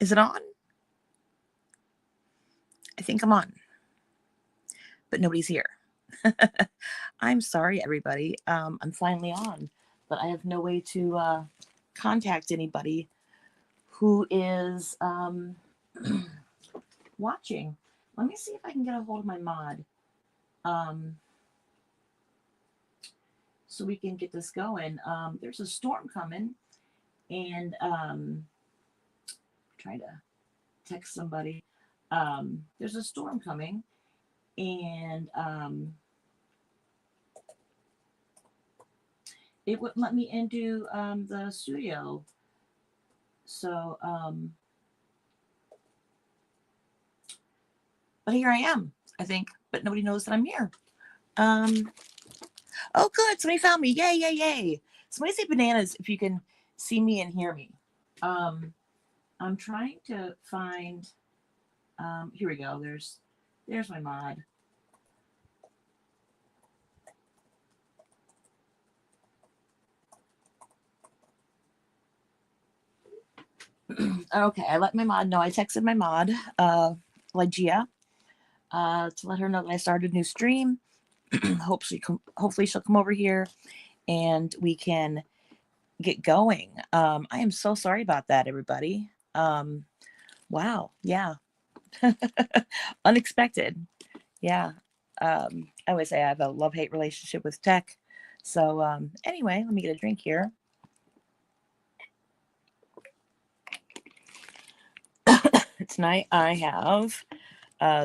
Is it on? I think I'm on, but nobody's here. I'm sorry, everybody. I'm finally on, but I have no way to contact anybody who is watching. Let me see if I can get a hold of my mod, so we can get this going. There's a storm coming, and try to text somebody. There's a storm coming, and it wouldn't let me into the studio. So, but here I am, I think, but nobody knows that I'm here. Oh, good. Somebody found me. Yay, yay, yay. Somebody say bananas if you can see me and hear me. I'm trying to find, here we go. There's my mod. Okay, I let my mod know. I texted my mod, Lygia, to let her know that I started a new stream. Hopefully she'll come over here and we can get going. I am so sorry about that, everybody. Wow, yeah. Unexpected. Yeah. I always say I have a love-hate relationship with tech. So anyway, let me get a drink here. Tonight I have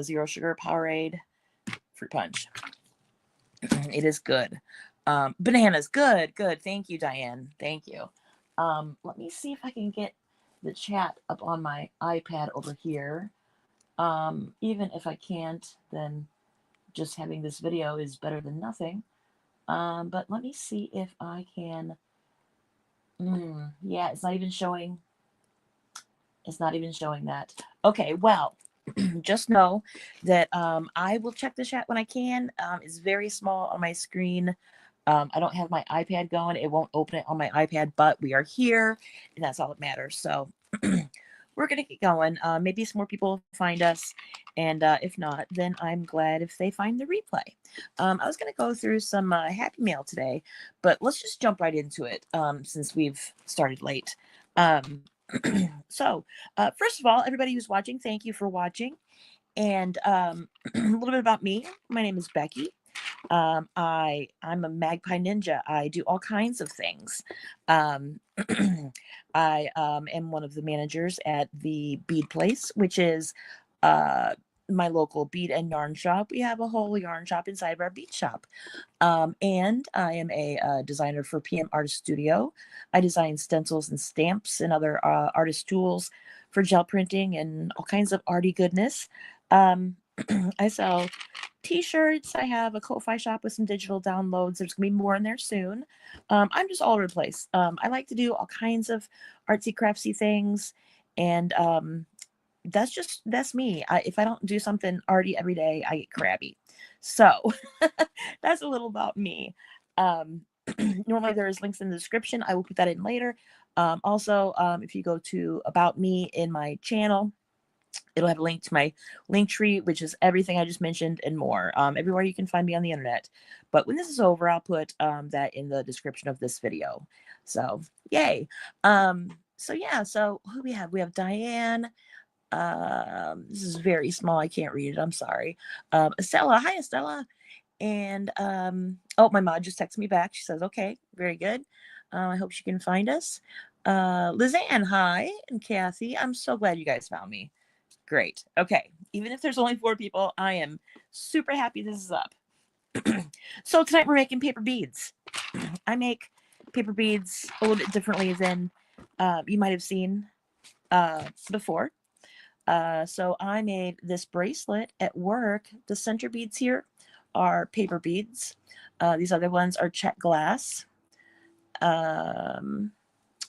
zero sugar Powerade fruit punch. It is good. Bananas, good. Thank you, Diane. Thank you. Let me see if I can get the chat up on my iPad over here. Even if I can't, then just having this video is better than nothing. But let me see if I can. Yeah, it's not even showing. It's not even showing that. Okay, well, just know that I will check the chat when I can. It's very small on my screen. I don't have my iPad going. It won't open it on my iPad, but we are here, and that's all that matters. So we're going to get going. Maybe some more people find us, and if not, then I'm glad if they find the replay. I was going to go through some Happy Mail today, but let's just jump right into it since we've started late. So, first of all, everybody who's watching, thank you for watching. And a little bit about me. My name is Becky. I'm a magpie ninja. I do all kinds of things. I am one of the managers at the Bead Place, which is my local bead and yarn shop. We have a whole yarn shop inside of our bead shop. And I am a designer for PM Artist Studio. I design stencils and stamps and other artist tools for gel printing and all kinds of arty goodness. I sell t-shirts. I have a Ko-Fi shop with some digital downloads. There's gonna be more in there soon. I'm just all over the place. I like to do all kinds of artsy craftsy things, and that's me. If I don't do something arty every day, I get crabby. So that's a little about me. Normally there's links in the description. I will put that in later. Also, if you go to About Me in my channel, it'll have a link to my link tree, which is everything I just mentioned and more. Everywhere you can find me on the internet. But when this is over, I'll put that in the description of this video. So yay. So yeah, so who we have? We have Diane. This is very small. I can't read it. I'm sorry. Estella. Hi, Estella. And oh, my mom just texted me back. She says, okay, very good. I hope she can find us. Lizanne, hi. And Kathy, I'm so glad you guys found me. Great. Okay. Even if there's only 4 people, I am super happy this is up. So tonight we're making paper beads. I make paper beads a little bit differently than you might have seen before. So I made this bracelet at work. The center beads here are paper beads. These other ones are check glass. And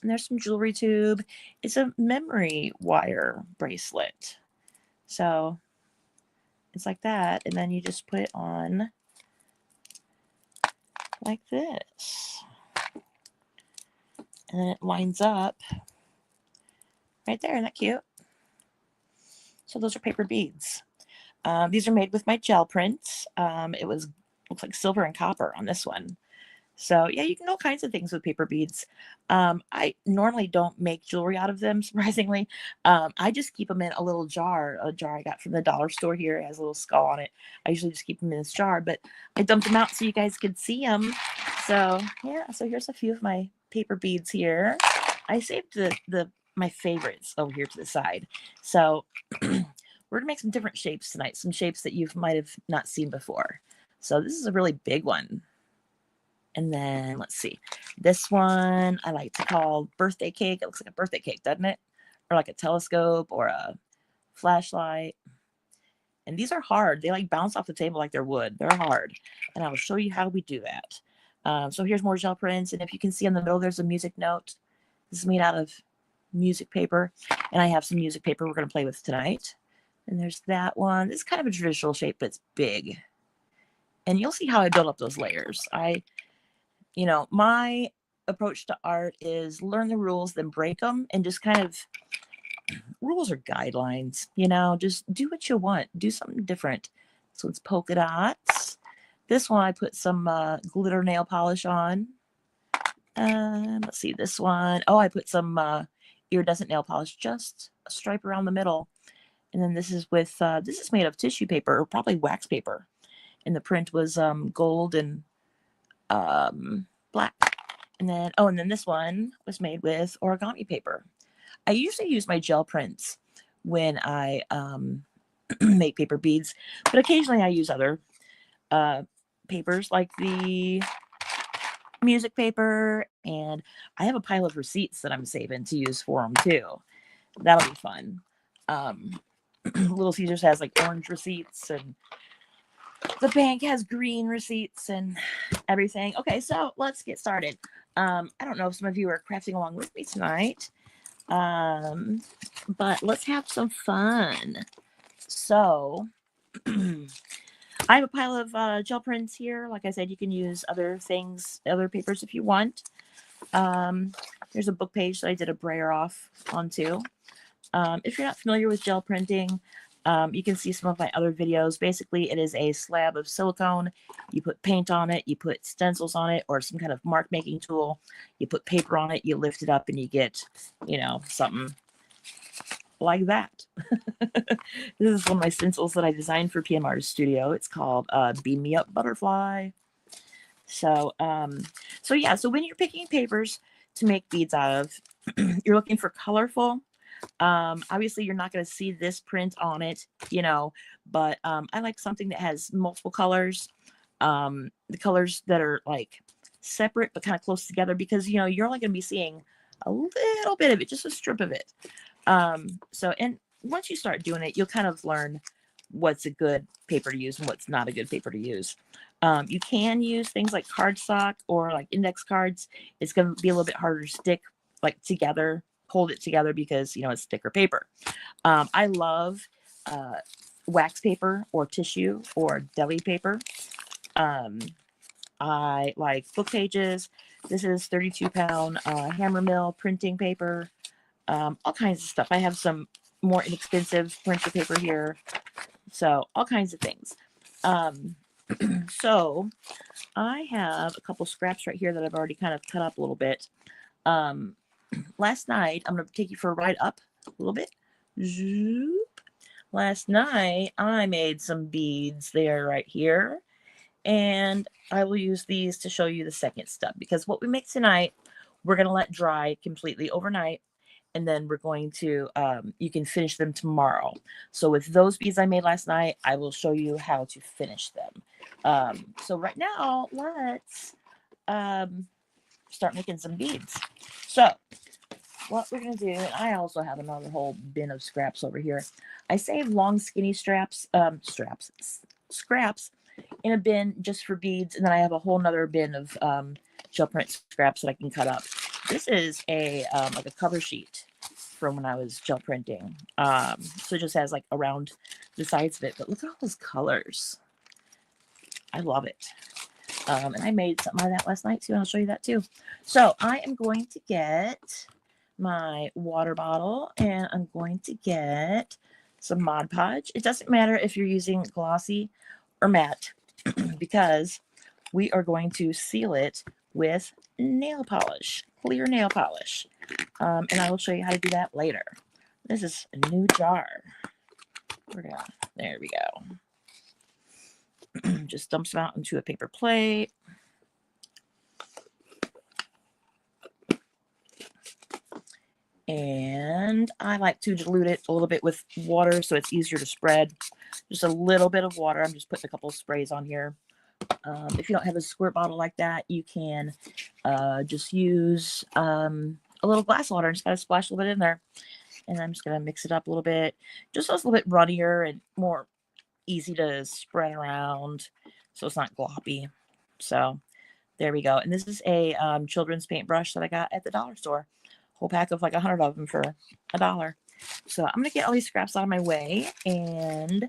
there's some jewelry tube. It's a memory wire bracelet. So it's like that. And then you just put it on like this. And then it lines up right there. Isn't that cute? So those are paper beads. These are made with my gel prints. Looks like silver and copper on this one. So yeah, you can do all kinds of things with paper beads. I normally don't make jewelry out of them, surprisingly. I just keep them in a little jar, a jar I got from the dollar store here. It has a little skull on it. I usually just keep them in this jar, but I dumped them out so you guys could see them. So yeah, so here's a few of my paper beads here. I saved my favorites over here to the side. So we're gonna make some different shapes tonight, some shapes that you might have not seen before. So this is a really big one. And then let's see, this one I like to call birthday cake. It looks like a birthday cake, doesn't it? Or like a telescope or a flashlight. And these are hard. They like bounce off the table like they're wood. They're hard. And I will show you how we do that. So here's more gel prints. And if you can see in the middle, there's a music note. This is made out of music paper. And I have some music paper we're going to play with tonight. And there's that one. It's kind of a traditional shape, but it's big. And you'll see how I build up those layers. My approach to art is learn the rules, then break them, and just kind of, rules are guidelines, just do what you want, do something different. So it's polka dots. This one I put some glitter nail polish on. Let's see, this one. Oh, I put some iridescent nail polish, just a stripe around the middle. And then this is made of tissue paper, or probably wax paper. And the print was gold and black. And then this one was made with origami paper. I usually use my gel prints when I make paper beads, but occasionally I use other papers like the music paper, and I have a pile of receipts that I'm saving to use for them too. That'll be fun. Little Caesars has like orange receipts, and the bank has green receipts and everything. Okay, so let's get started. I don't know if some of you are crafting along with me tonight, but let's have some fun. So I have a pile of gel prints here. Like I said, you can use other things, other papers if you want. There's a book page that I did a brayer off onto. If you're not familiar with gel printing, you can see some of my other videos. Basically, it is a slab of silicone. You put paint on it, you put stencils on it, or some kind of mark making tool. You put paper on it, you lift it up, and you get, something like that. This is one of my stencils that I designed for PM Artist Studio. It's called Beam Me Up Butterfly. So when you're picking papers to make beads out of, you're looking for colorful. Obviously you're not going to see this print on it, but I like something that has multiple colors, the colors that are like separate but kind of close together, because you're only going to be seeing a little bit of it, just a strip of it. And once you start doing it, you'll kind of learn what's a good paper to use and what's not a good paper to use. You can use things like cardstock or like index cards. It's going to be a little bit harder to stick like together, hold it together, because it's thicker paper. I love wax paper or tissue or deli paper. I like book pages. This is 32-pound hammer mill printing paper. All kinds of stuff. I have some more inexpensive printer paper here. So all kinds of things. So I have a couple scraps right here that I've already kind of cut up a little bit. Last night, I'm going to take you for a ride up a little bit. Zoop. Last night, I made some beads there right here. And I will use these to show you the second step, because what we make tonight, we're going to let dry completely overnight. And then we're going to, you can finish them tomorrow. So with those beads I made last night, I will show you how to finish them. So right now, let's start making some beads. So what we're going to do, and I also have another whole bin of scraps over here. I save long skinny scraps in a bin just for beads. And then I have a whole nother bin of gel print scraps that I can cut up. This is a like a cover sheet from when I was gel printing. So it just has like around the sides of it, but look at all those colors. I love it. And I made something out of that last night too, and I'll show you that too. So I am going to get my water bottle, and I'm going to get some Mod Podge. It doesn't matter if you're using glossy or matte because we are going to seal it with nail polish, clear nail polish. And I will show you how to do that later. This is a new jar. There we go. Just dump some out into a paper plate. And I like to dilute it a little bit with water so it's easier to spread. Just a little bit of water. I'm just putting a couple of sprays on here. If you don't have a squirt bottle like that, you can just use a little glass water and just kind of splash a little bit in there. And I'm just going to mix it up a little bit, just so it's a little bit runnier and more easy to spread around so it's not gloppy. So there we go. And this is a children's paintbrush that I got at the dollar store. Whole pack of like 100 of them for $1. So I'm going to get all these scraps out of my way and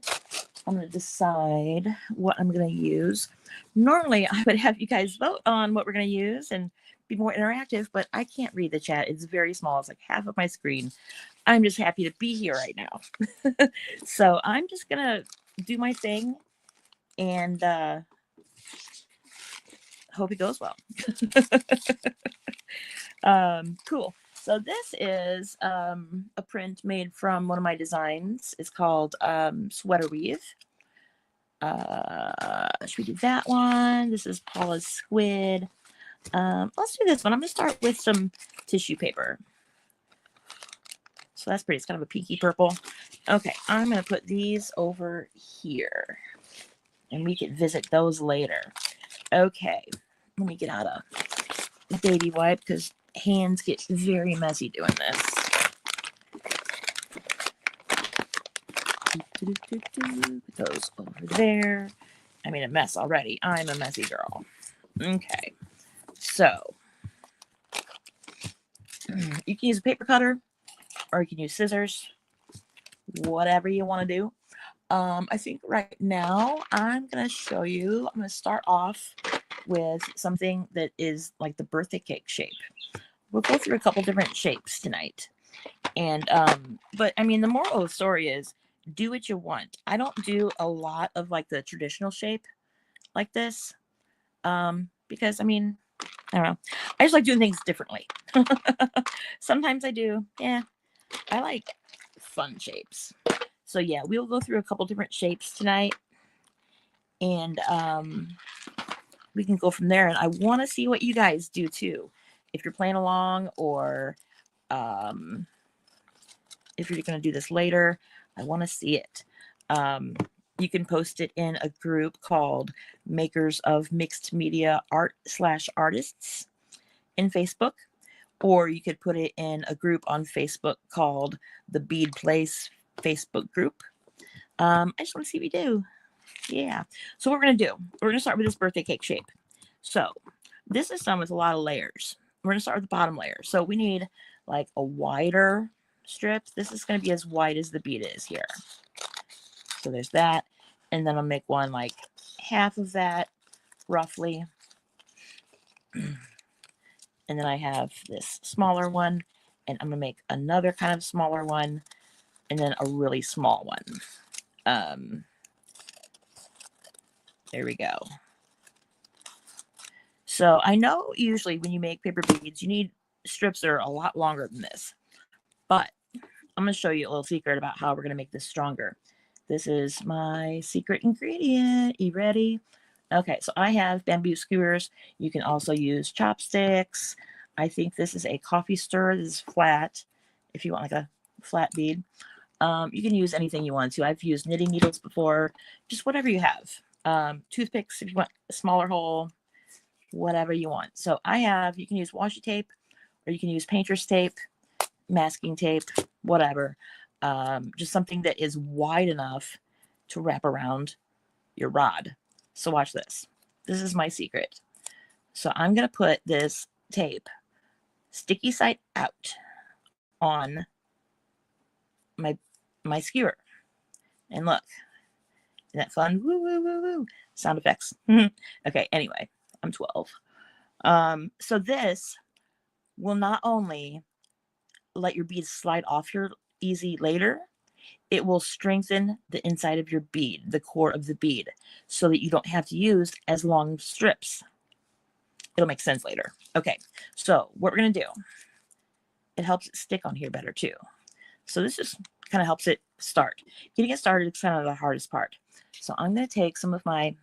I'm going to decide what I'm going to use. Normally, I would have you guys vote on what we're going to use and be more interactive, but I can't read the chat. It's very small. It's like half of my screen. I'm just happy to be here right now. So I'm just going to do my thing and hope it goes well. Cool. So this is a print made from one of my designs. It's called Sweater Weave. Should we do that one? This is Paula's Squid. Let's do this one. I'm going to start with some tissue paper. So that's pretty. It's kind of a pinky purple. Okay, I'm going to put these over here. And we can visit those later. Okay, let me get out a baby wipe because hands get very messy doing this. Put those over there. I made a mess already. I'm a messy girl. Okay, so you can use a paper cutter or you can use scissors, whatever you want to do. I think right now I'm going to show you, I'm going to start off with something that is like the birthday cake shape. We'll go through a couple different shapes tonight. And, but I mean, the moral of the story is do what you want. I don't do a lot of like the traditional shape like this. Because I mean, I don't know. I just like doing things differently. Sometimes I do. Yeah. I like fun shapes. So yeah, we'll go through a couple different shapes tonight. And, we can go from there. And I want to see what you guys do too. If you're playing along or if you're going to do this later, I want to see it. You can post it in a group called Makers of Mixed Media Art/Artists in Facebook. Or you could put it in a group on Facebook called the Bead Place Facebook group. I just want to see what you do. Yeah. So what we're going to do, we're going to start with this birthday cake shape. So this is done with a lot of layers. We're going to start with the bottom layer. So we need like a wider strip. This is going to be as wide as the bead is here. So there's that. And then I'll make one like half of that roughly. And then I have this smaller one. And I'm going to make another kind of smaller one. And then a really small one. There we go. So I know usually when you make paper beads, you need strips that are a lot longer than this. But I'm going to show you a little secret about how we're going to make this stronger. This is my secret ingredient. You ready? Okay, so I have bamboo skewers. You can also use chopsticks. I think this is a coffee stirrer. This is flat, if you want like a flat bead. You can use anything you want to. I've used knitting needles before. Just whatever you have. Toothpicks if you want a smaller hole. Whatever you want. So I have, you can use washi tape or you can use painter's tape, masking tape, whatever. Just something that is wide enough to wrap around your rod. So watch this. This is my secret. So I'm going to put this tape sticky side out on my skewer. And look, isn't that fun? Woo, woo, woo, woo. Sound effects. Okay, anyway, I'm 12. So this will not only let your beads slide off your easy later, it will strengthen the inside of your bead, the core of the bead, so that you don't have to use as long strips. It'll make sense later. Okay, so what we're going to do, it helps it stick on here better too. So this just kind of helps it start. Getting it started is kind of the hardest part. So I'm going to take some of my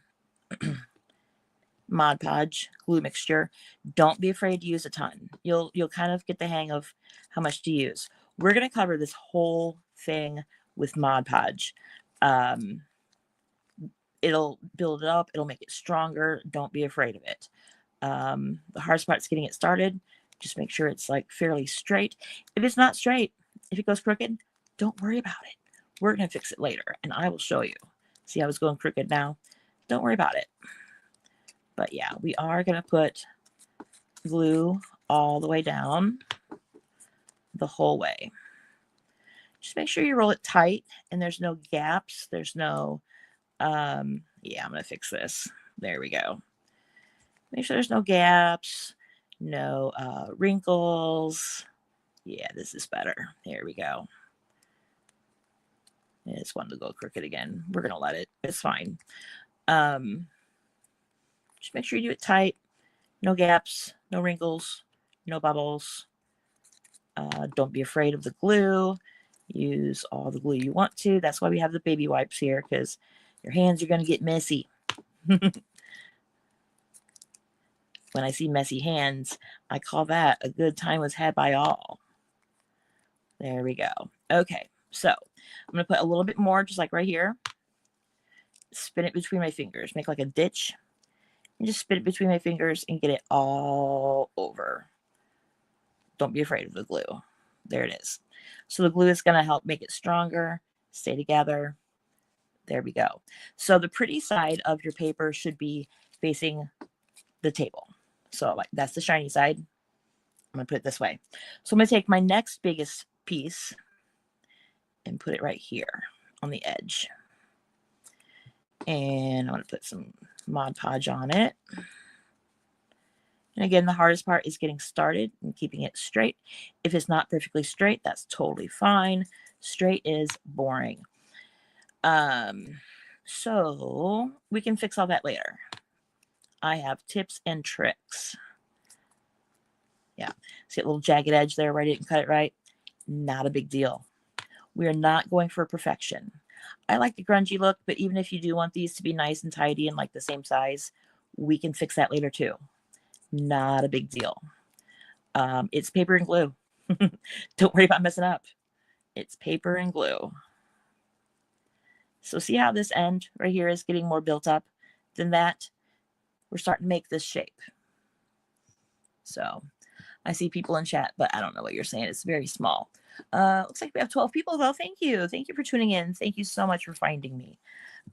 Mod Podge glue mixture. Don't be afraid to use a ton. You'll kind of get the hang of how much to use. We're going to cover this whole thing with Mod Podge. It'll build it up. It'll make it stronger. Don't be afraid of it. The hardest part is getting it started. Just make sure it's like fairly straight. If it's not straight, if it goes crooked, don't worry about it. We're going to fix it later, and I will show you. See how it's going crooked now? Don't worry about it. But yeah, we are going to put glue all the way down the whole way. Just make sure you roll it tight and there's no gaps. There's no, yeah, I'm going to fix this. There we go. Make sure there's no gaps, no wrinkles. Yeah, this is better. There we go. I just wanted to go crooked again. We're going to let it. It's fine. Just make sure you do it tight. No gaps, no wrinkles, no bubbles. Don't be afraid of the glue. Use all the glue you want to. That's why we have the baby wipes here, because your hands are going to get messy. When I see messy hands, I call that a good time was had by all. There we go. Okay, so I'm going to put a little bit more, just like right here. Spin it between my fingers. Make like a ditch. And just spin it between my fingers and get it all over. Don't be afraid of the glue. There it is. So the glue is going to help make it stronger, stay together. There we go. So the pretty side of your paper should be facing the table. So like that's the shiny side. I'm going to put it this way. So I'm going to take my next biggest piece and put it right here on the edge. And I'm going to put some Mod Podge on it. And again, the hardest part is getting started and keeping it straight. If it's not perfectly straight, that's totally fine. Straight is boring. So we can fix all that later. I have tips and tricks. Yeah, see a little jagged edge there where I didn't cut it right? Not a big deal. We are not going for perfection. I like the grungy look, but even if you do want these to be nice and tidy and like the same size, we can fix that later too. Not a big deal. It's paper and glue. Don't worry about messing up. It's paper and glue. So see how this end right here is getting more built up than that? We're starting to make this shape. So I see people in chat, but I don't know what you're saying. It's very small. Looks like we have 12 people though. Thank you. Thank you for tuning in. Thank you so much for finding me.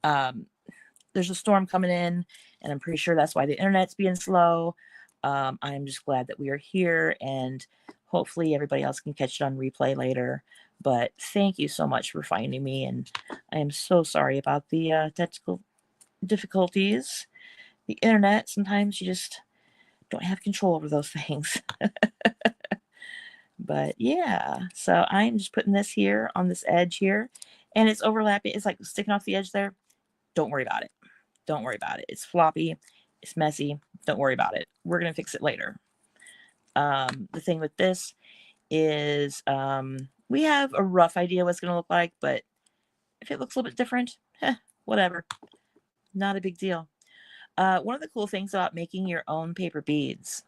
There's a storm coming in, and I'm pretty sure that's why the internet's being slow. I'm just glad that we are here, and hopefully everybody else can catch it on replay later. But thank you so much for finding me, and I am so sorry about the technical difficulties. The internet, sometimes you just don't have control over those things. But yeah, so I'm just putting this here on this edge here, and it's overlapping. It's like sticking off the edge there. Don't worry about it. Don't worry about it. It's floppy. It's messy. Don't worry about it. We're going to fix it later. The thing with this is we have a rough idea what it's going to look like, but if it looks a little bit different, whatever. Not a big deal. One of the cool things about making your own paper beads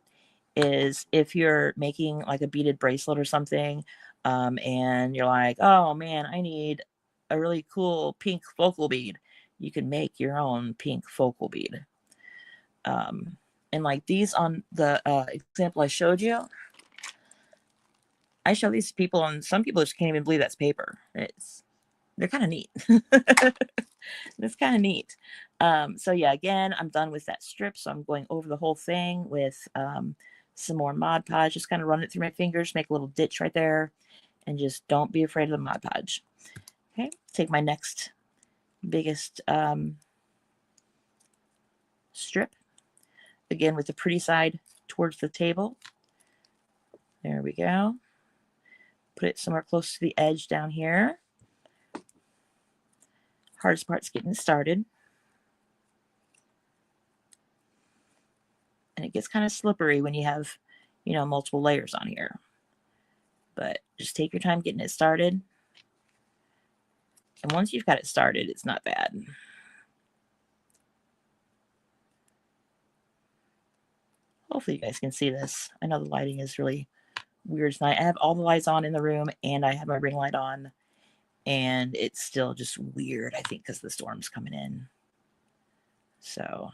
is if you're making like a beaded bracelet or something, and you're like, oh man, I need a really cool pink focal bead. You can make your own pink focal bead. And like these on the example I showed you, I show these to people, and some people just can't even believe that's paper. They're kind of neat. It's kind of neat. So yeah, again, I'm done with that strip, so I'm going over the whole thing with some more Mod Podge. Just kind of run it through my fingers, make a little ditch right there, and just don't be afraid of the Mod Podge. Okay, take my next biggest strip, again with the pretty side towards the table. There we go. Put it somewhere close to the edge down here. Hardest part's getting it started. And it gets kind of slippery when you have, you know, multiple layers on here. But just take your time getting it started. And once you've got it started, it's not bad. Hopefully you guys can see this. I know the lighting is really weird tonight. I have all the lights on in the room and I have my ring light on. And it's still just weird, I think, because the storm's coming in. So,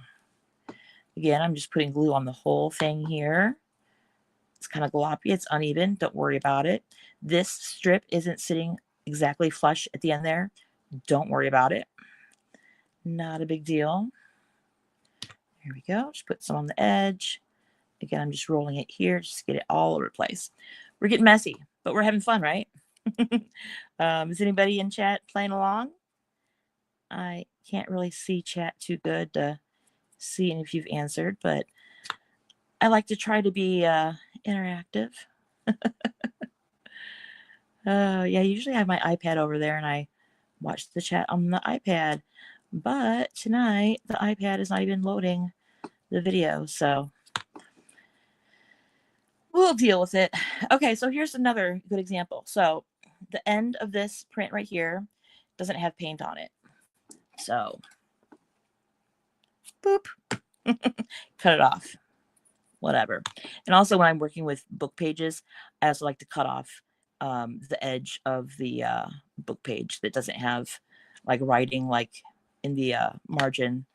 again, I'm just putting glue on the whole thing here. It's kind of gloppy. It's uneven. Don't worry about it. This strip isn't sitting exactly flush at the end there. Don't worry about it. Not a big deal. Here we go. Just put some on the edge. Again, I'm just rolling it here. Just get it all over the place. We're getting messy, but we're having fun, right? Is anybody in chat playing along? I can't really see chat too good to see if you've answered, but I like to try to be interactive. Yeah, usually I have my iPad over there and I watch the chat on the iPad, but tonight the iPad is not even loading the video, so we'll deal with it. Okay, so here's another good example. So the end of this print right here doesn't have paint on it. So, boop, cut it off, whatever. And also when I'm working with book pages, I also like to cut off the edge of the book page that doesn't have like writing like in the margin.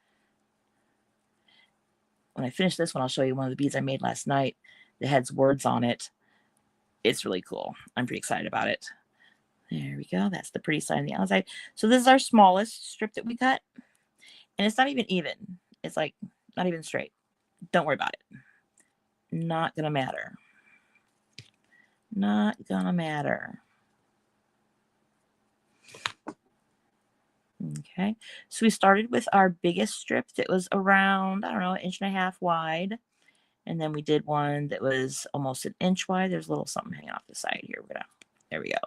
When I finish this one, I'll show you one of the beads I made last night that has words on it. It's really cool. I'm pretty excited about it. There we go. That's the pretty side on the outside. So this is our smallest strip that we cut. And it's not even. It's like not even straight. Don't worry about it. Not gonna matter. Not gonna matter. Okay. So we started with our biggest strip that was around, I don't know, 1.5 inches wide. And then we did one that was almost 1 inch wide. There's a little something hanging off the side here. There we go.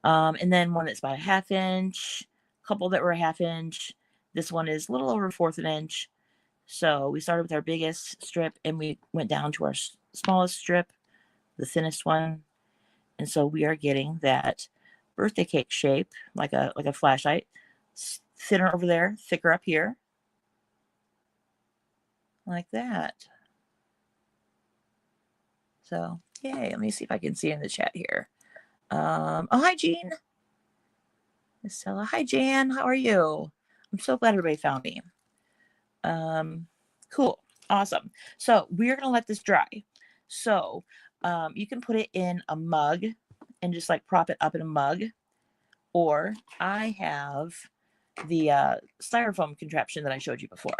And then one that's about 1/2 inch, a couple that were 1/2 inch. This one is a little over 1/4 inch. So we started with our biggest strip and we went down to our smallest strip, the thinnest one. And so we are getting that birthday cake shape, like a flashlight. Thinner over there, thicker up here. Like that. So, yay. Let me see if I can see in the chat here. Oh, hi, Jean. Miss Stella. Hi, Jan. How are you? I'm so glad everybody found me. Cool. Awesome. So we're going to let this dry. So you can put it in a mug and just like prop it up in a mug. Or I have the styrofoam contraption that I showed you before.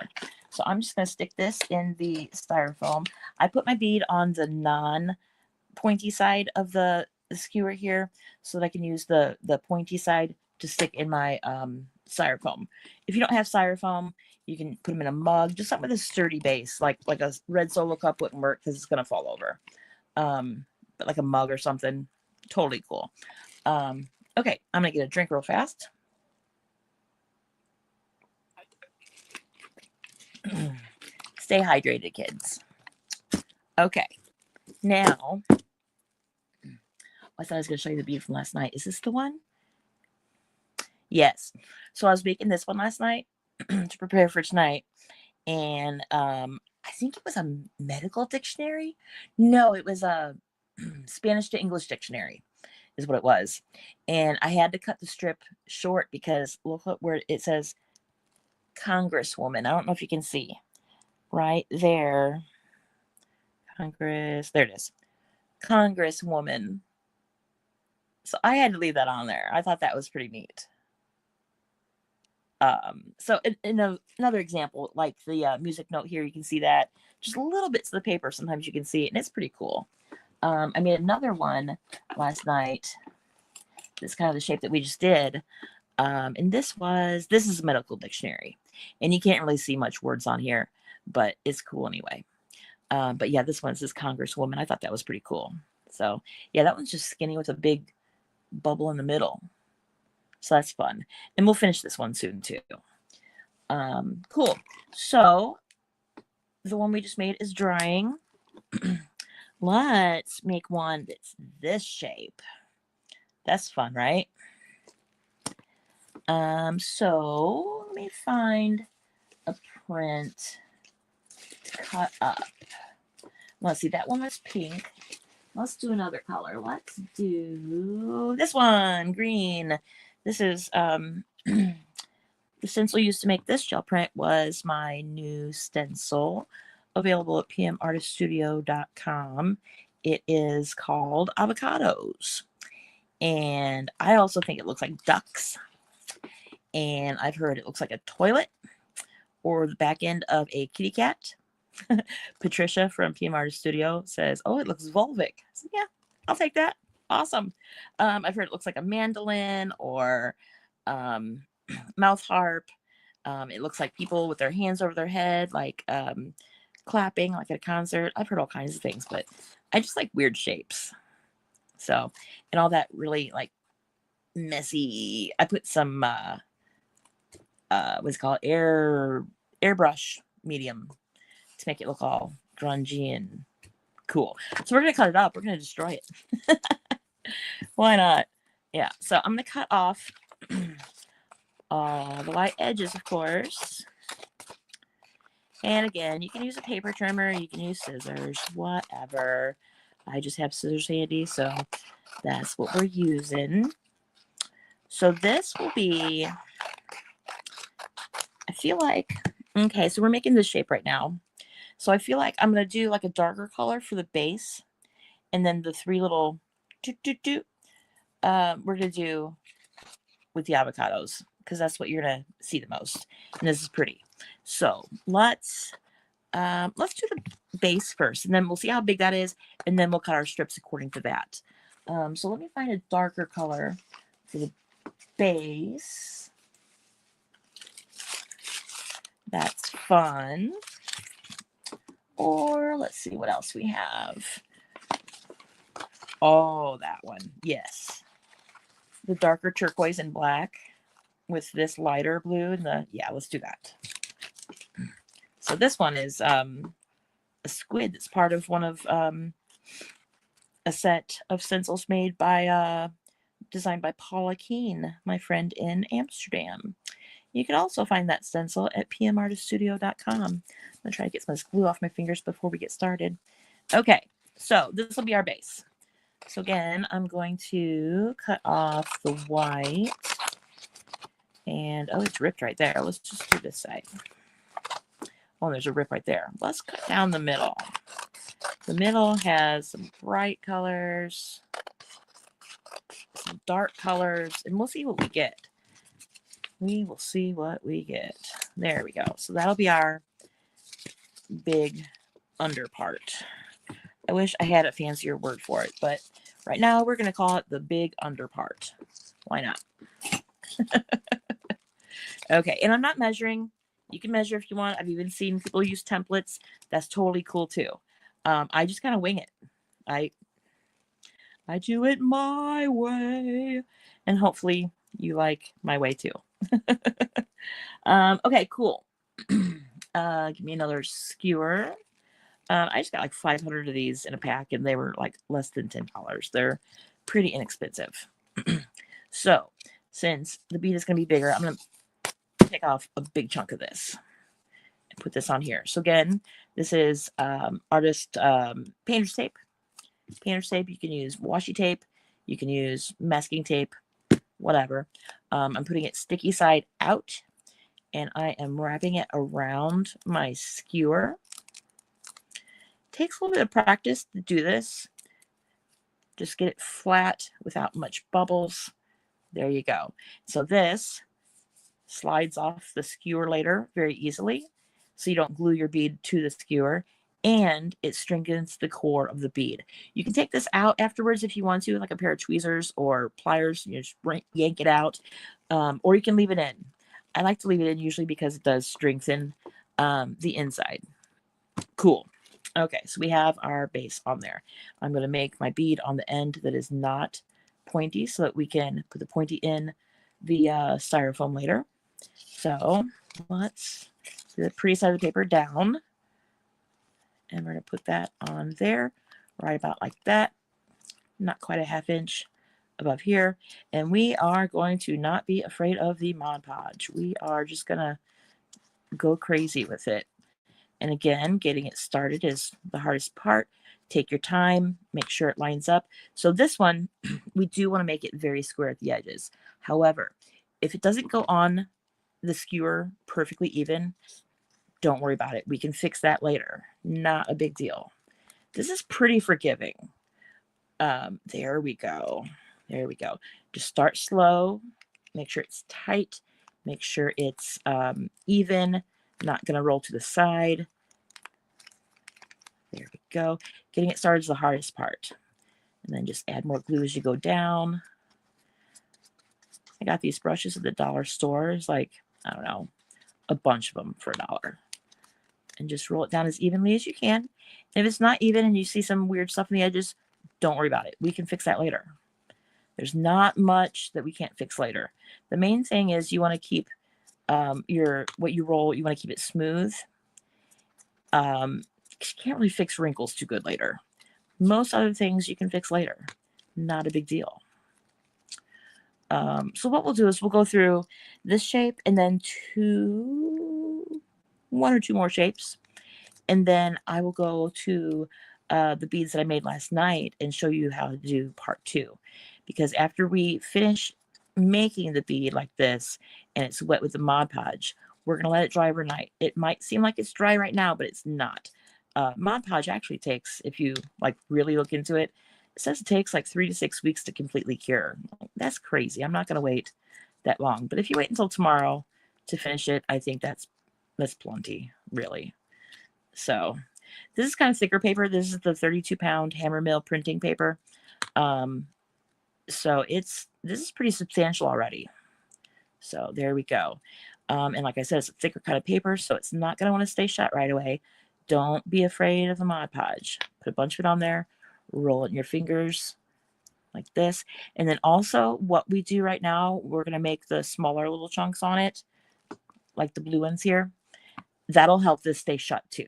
So I'm just going to stick this in the styrofoam. I put my bead on the non-pointy side of the skewer here so that I can use the pointy side to stick in my styrofoam. If you don't have styrofoam, you can put them in a mug, just something with a sturdy base, like a red Solo cup wouldn't work because it's going to fall over. But like a mug or something, totally cool. Okay, I'm going to get a drink real fast. Stay hydrated, kids. Okay, now, I thought I was going to show you the bead from last night. Is this the one? Yes. So I was making this one last night to prepare for tonight. And I think it was a medical dictionary. No, it was a Spanish to English dictionary is what it was. And I had to cut the strip short because look where it says Congresswoman. I don't know if you can see right there. Congress. There it is. Congresswoman. So I had to leave that on there. I thought that was pretty neat. So in another example, like the music note here, you can see that just little bits of the paper. Sometimes you can see it, and it's pretty cool. I made another one last night. This kind of the shape that we just did. And this is a medical dictionary, and you can't really see much words on here, but it's cool anyway. But yeah, this one says Congresswoman. I thought that was pretty cool. So yeah, that one's just skinny with a big bubble in the middle. So that's fun. And we'll finish this one soon too. Cool. So the one we just made is drying. Let's make one that's this shape. That's fun, right? So let me find a print to cut up. Let's see, that one was pink. Let's do another color. Let's do this one, green. This is the stencil used to make this gel print was my new stencil, available at pmartiststudio.com. It is called Avocados. And I also think it looks like ducks. And I've heard it looks like a toilet or the back end of a kitty cat. Patricia from PM Artist Studio says, oh, it looks vulvic. I said, yeah, I'll take that. Awesome. I've heard it looks like a mandolin or mouth harp. It looks like people with their hands over their head, like clapping, like at a concert. I've heard all kinds of things, but I just like weird shapes. So, and all that really like messy. I put some, what's it called? Airbrush medium to make it look all grungy and cool. So we're going to cut it up. We're going to destroy it. Why not? Yeah. So I'm going to cut off all the white edges, of course. And again, you can use a paper trimmer. You can use scissors, whatever. I just have scissors handy, so that's what we're using. So this will be, I feel like, okay, so we're making this shape right now. So I feel like I'm going to do like a darker color for the base. And then the three little we're going to do with the avocados, because that's what you're going to see the most. And this is pretty. So let's do the base first, and then we'll see how big that is, and then we'll cut our strips according to that. So let me find a darker color for the base. That's fun. Or let's see what else we have. Oh, that one. Yes. The darker turquoise and black with this lighter blue. And yeah, let's do that. So this one is a squid that's part of one of a set of stencils made by, designed by Paula Keen, my friend in Amsterdam. You can also find that stencil at pmartiststudio.com. I'm going to try to get some of this glue off my fingers before we get started. Okay, so this will be our base. So again, I'm going to cut off the white. And, oh, it's ripped right there. Let's just do this side. Oh, there's a rip right there. Let's cut down the middle. The middle has some bright colors, some dark colors, and we'll see what we get. We will see what we get. There we go. So that'll be our big under part. I wish I had a fancier word for it, but right now we're going to call it the big under part. Why not? Okay, and I'm not measuring. You can measure if you want. I've even seen people use templates. That's totally cool too. I just kind of wing it. I do it my way, and hopefully you like my way too. Okay, cool. Give me another skewer. I just got like 500 of these in a pack, and they were like less than $10. They're pretty inexpensive. So since the bead is going to be bigger, I'm going to take off a big chunk of this and put this on here. So again, this is artist painter's tape. Painter's tape. You can use washi tape. You can use masking tape, whatever. I'm putting it sticky side out, and I am wrapping it around my skewer. Takes a little bit of practice to do this. Just get it flat without much bubbles. There you go. So this slides off the skewer later very easily, so you don't glue your bead to the skewer, and it strengthens the core of the bead. You can take this out afterwards if you want to, like a pair of tweezers or pliers. You just yank it out, or you can leave it in. I like to leave it in usually because it does strengthen the inside. Cool. Okay, so we have our base on there. I'm going to make my bead on the end that is not pointy so that we can put the pointy in the styrofoam later. So let's do the pretty side of the paper down. And we're going to put that on there, right about like that. Not quite a ½ inch above here. And we are going to not be afraid of the Mod Podge. We are just going to go crazy with it. And again, getting it started is the hardest part. Take your time, make sure it lines up. So this one, we do want to make it very square at the edges. However, if it doesn't go on the skewer perfectly even, don't worry about it. We can fix that later. Not a big deal. This is pretty forgiving. There we go. There we go. Just start slow. Make sure it's tight. Make sure it's even. Not going to roll to the side. There we go. Getting it started is the hardest part. And then just add more glue as you go down. I got these brushes at the dollar store. It's like, I don't know, a bunch of them for $1. And just roll it down as evenly as you can. And if it's not even and you see some weird stuff on the edges, don't worry about it. We can fix that later. There's not much that we can't fix later. The main thing is you want to keep what you roll, you want to keep it smooth. You can't really fix wrinkles too good later. Most other things you can fix later. Not a big deal. So what we'll do is we'll go through this shape and then one or two more shapes. And then I will go to the beads that I made last night and show you how to do part 2. Because after we finish making the bead like this and it's wet with the Mod Podge, we're going to let it dry overnight. It might seem like it's dry right now, but it's not. Mod Podge actually takes, if you like really look into it, it says it takes like 3 to 6 weeks to completely cure. That's crazy. I'm not going to wait that long. But if you wait until tomorrow to finish it, I think that's plenty, really. So this is kind of thicker paper. This is the 32-pound hammer mill printing paper. So this is pretty substantial already. So there we go. And like I said, it's a thicker kind of paper, so it's not going to want to stay shut right away. Don't be afraid of the Mod Podge. Put a bunch of it on there. Roll it in your fingers like this. And then also what we do right now, we're going to make the smaller little chunks on it, like the blue ones here. That'll help this stay shut too.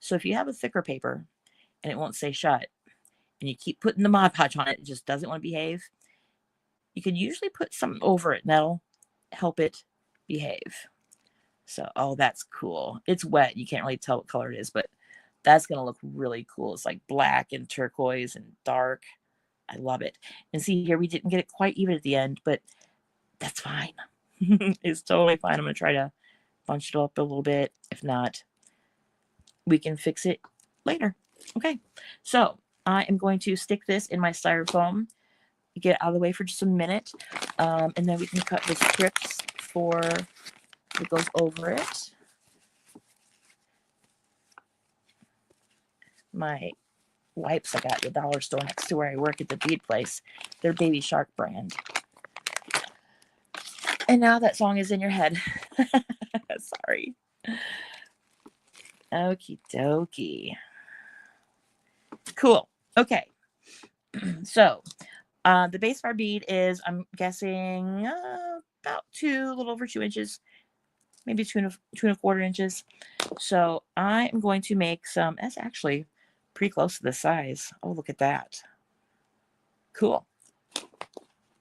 So if you have a thicker paper and it won't stay shut, and you keep putting the Mod Podge on it, it just doesn't want to behave, you can usually put something over it and that'll help it behave. So, oh, that's cool. It's wet. You can't really tell what color it is, but that's going to look really cool. It's like black and turquoise and dark. I love it. And see here, we didn't get it quite even at the end, but that's fine. It's totally fine. I'm going to try to bunch it up a little bit. If not, we can fix it later. Okay. So I am going to stick this in my styrofoam, get it out of the way for just a minute. And then we can cut the strips that goes over it. My wipes I got at the dollar store next to where I work at the bead place. They're Baby Shark brand. And now that song is in your head. Sorry. Okie dokie. Cool. Okay. So the base of our bead is, I'm guessing, about a little over 2 inches, maybe 2.25 inches. So I am going to make some, that's actually pretty close to the size. Oh, look at that. Cool.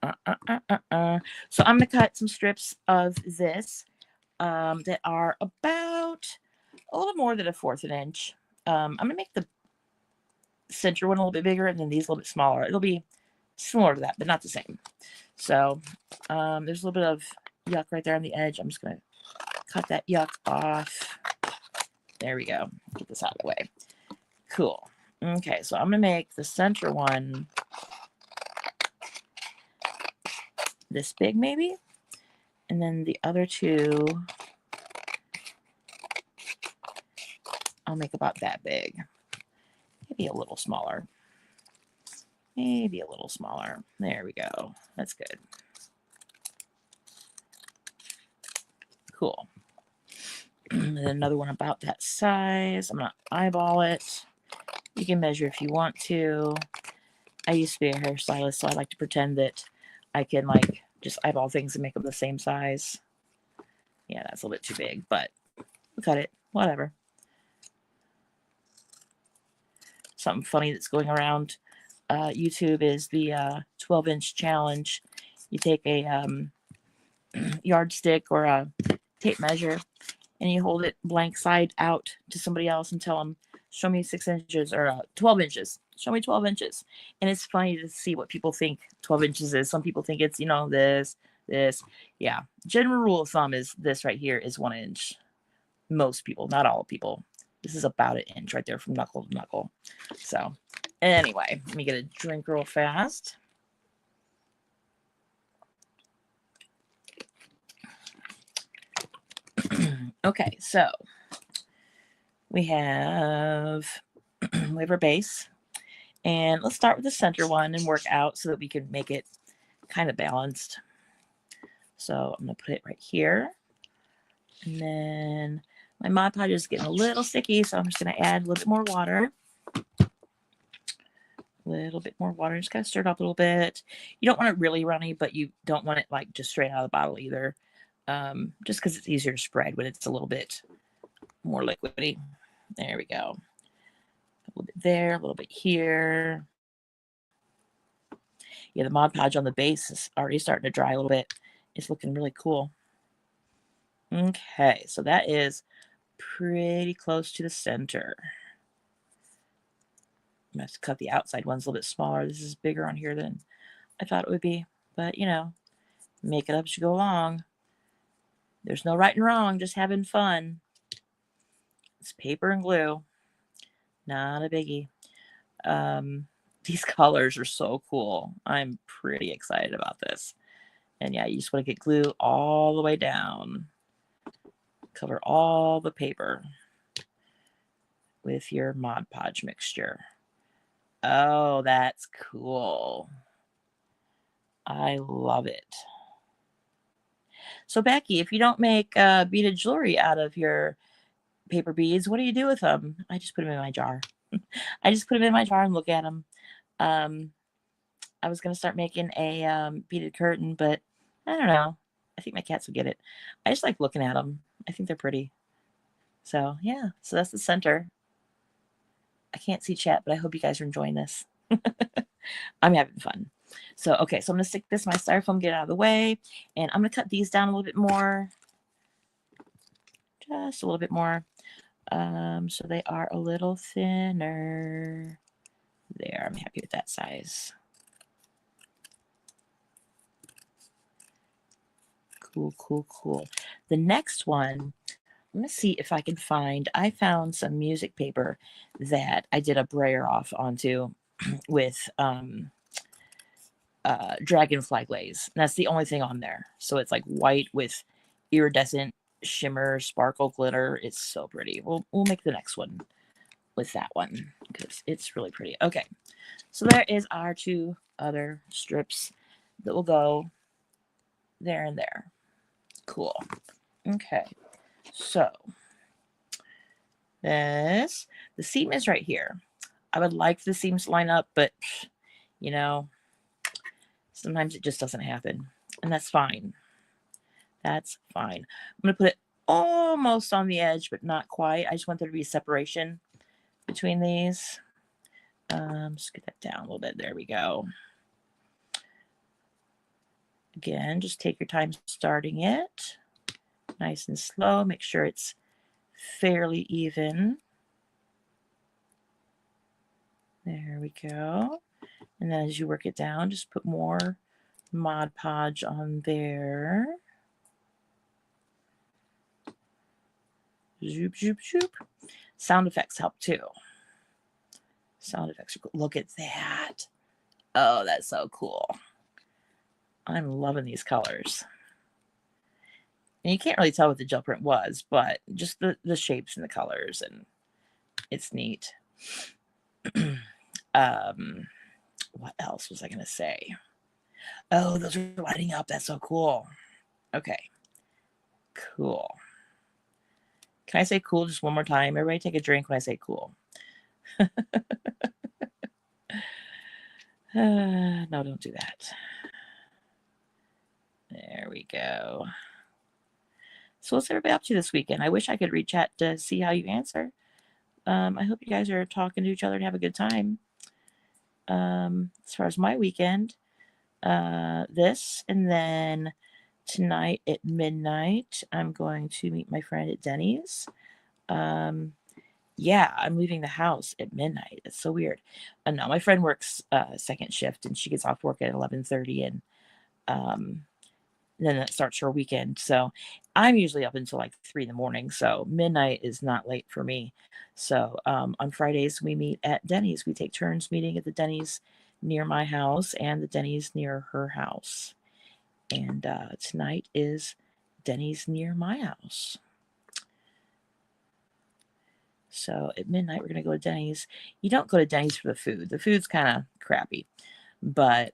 So I'm going to cut some strips of this that are about a little more than 1/4 inch. I'm going to make the center one a little bit bigger and then these a little bit smaller. It'll be similar to that, but not the same. So there's a little bit of yuck right there on the edge. I'm just going to cut that yuck off. There we go. Get this out of the way. Cool. Okay, so I'm going to make the center one this big maybe. And then the other two, I'll make about that big. Maybe a little smaller. Maybe a little smaller. There we go. That's good. Cool. And then another one about that size. I'm going to eyeball it. You can measure if you want to. I used to be a hairstylist, so I like to pretend that I can like just eyeball things and make them the same size. Yeah, that's a little bit too big, but we'll cut it. Whatever. Something funny that's going around YouTube is the 12-inch challenge. You take a yardstick or a tape measure and you hold it blank side out to somebody else and tell them, show me 6 inches or 12 inches. Show me 12 inches. And it's funny to see what people think 12 inches is. Some people think it's, you know, this. Yeah. General rule of thumb is this right here is 1 inch. Most people, not all people. This is about an inch right there from knuckle to knuckle. So anyway, let me get a drink real fast. Okay, so we have our base, and let's start with the center one and work out so that we can make it kind of balanced. So I'm gonna put it right here, and then my Mod Podge is getting a little sticky, so I'm just gonna add a little bit more water. A little bit more water, just kind of stir it up a little bit. You don't want it really runny, but you don't want it like just straight out of the bottle either. Just because it's easier to spread when it's a little bit more liquidy. There we go. A little bit there, a little bit here. Yeah, the Mod Podge on the base is already starting to dry a little bit. It's looking really cool. Okay, so that is pretty close to the center. I'm going to have to cut the outside ones a little bit smaller. This is bigger on here than I thought it would be. But, you know, make it up as you go along. There's no right and wrong, just having fun. It's paper and glue. Not a biggie. These colors are so cool. I'm pretty excited about this. And yeah, you just want to get glue all the way down. Cover all the paper with your Mod Podge mixture. Oh, that's cool. I love it. So Becky, if you don't make beaded jewelry out of your paper beads, what do you do with them? I just put them in my jar. I just put them in my jar and look at them. I was going to start making a beaded curtain, but I don't know. I think my cats will get it. I just like looking at them. I think they're pretty. So yeah, so that's the center. I can't see chat, but I hope you guys are enjoying this. I'm having fun. So, okay, so I'm going to stick this in my styrofoam, get it out of the way, and I'm going to cut these down a little bit more. Just a little bit more. So they are a little thinner. There, I'm happy with that size. Cool, cool, cool. The next one, I'm going to see if I can find, I found some music paper that I did a brayer off onto with dragonfly glaze. And that's the only thing on there. So it's like white with iridescent shimmer, sparkle, glitter. It's so pretty. We'll make the next one with that one because it's really pretty. Okay, so there is our 2 other strips that will go there and there. Cool. Okay, so this, the seam is right here. I would like the seams to line up, but you know, sometimes it just doesn't happen, and that's fine. That's fine. I'm going to put it almost on the edge, but not quite. I just want there to be a separation between these. Just get that down a little bit. There we go. Again, just take your time starting it. Nice and slow. Make sure it's fairly even. There we go. And then as you work it down, just put more Mod Podge on there. Zoop, zoop, zoop. Sound effects help too. Sound effects are cool. Look at that. Oh, that's so cool. I'm loving these colors. And you can't really tell what the gel print was, but just the shapes and the colors, and it's neat. What else was I going to say? Oh, those are lighting up. That's so cool. Okay. Cool. Can I say cool just one more time? Everybody take a drink when I say cool. No, don't do that. There we go. So what's everybody up to this weekend? I wish I could read chat to see how you answer. I hope you guys are talking to each other and have a good time. As far as my weekend, this, and then tonight at midnight, I'm going to meet my friend at Denny's. Yeah, I'm leaving the house at midnight. It's so weird. No, my friend works second shift, and she gets off work at 11:30, and then it starts her weekend. So I'm usually up until like 3 in the morning. So midnight is not late for me. So on Fridays, we meet at Denny's. We take turns meeting at the Denny's near my house and the Denny's near her house. And tonight is Denny's near my house. So at midnight, we're going to go to Denny's. You don't go to Denny's for the food. The food's kind of crappy. But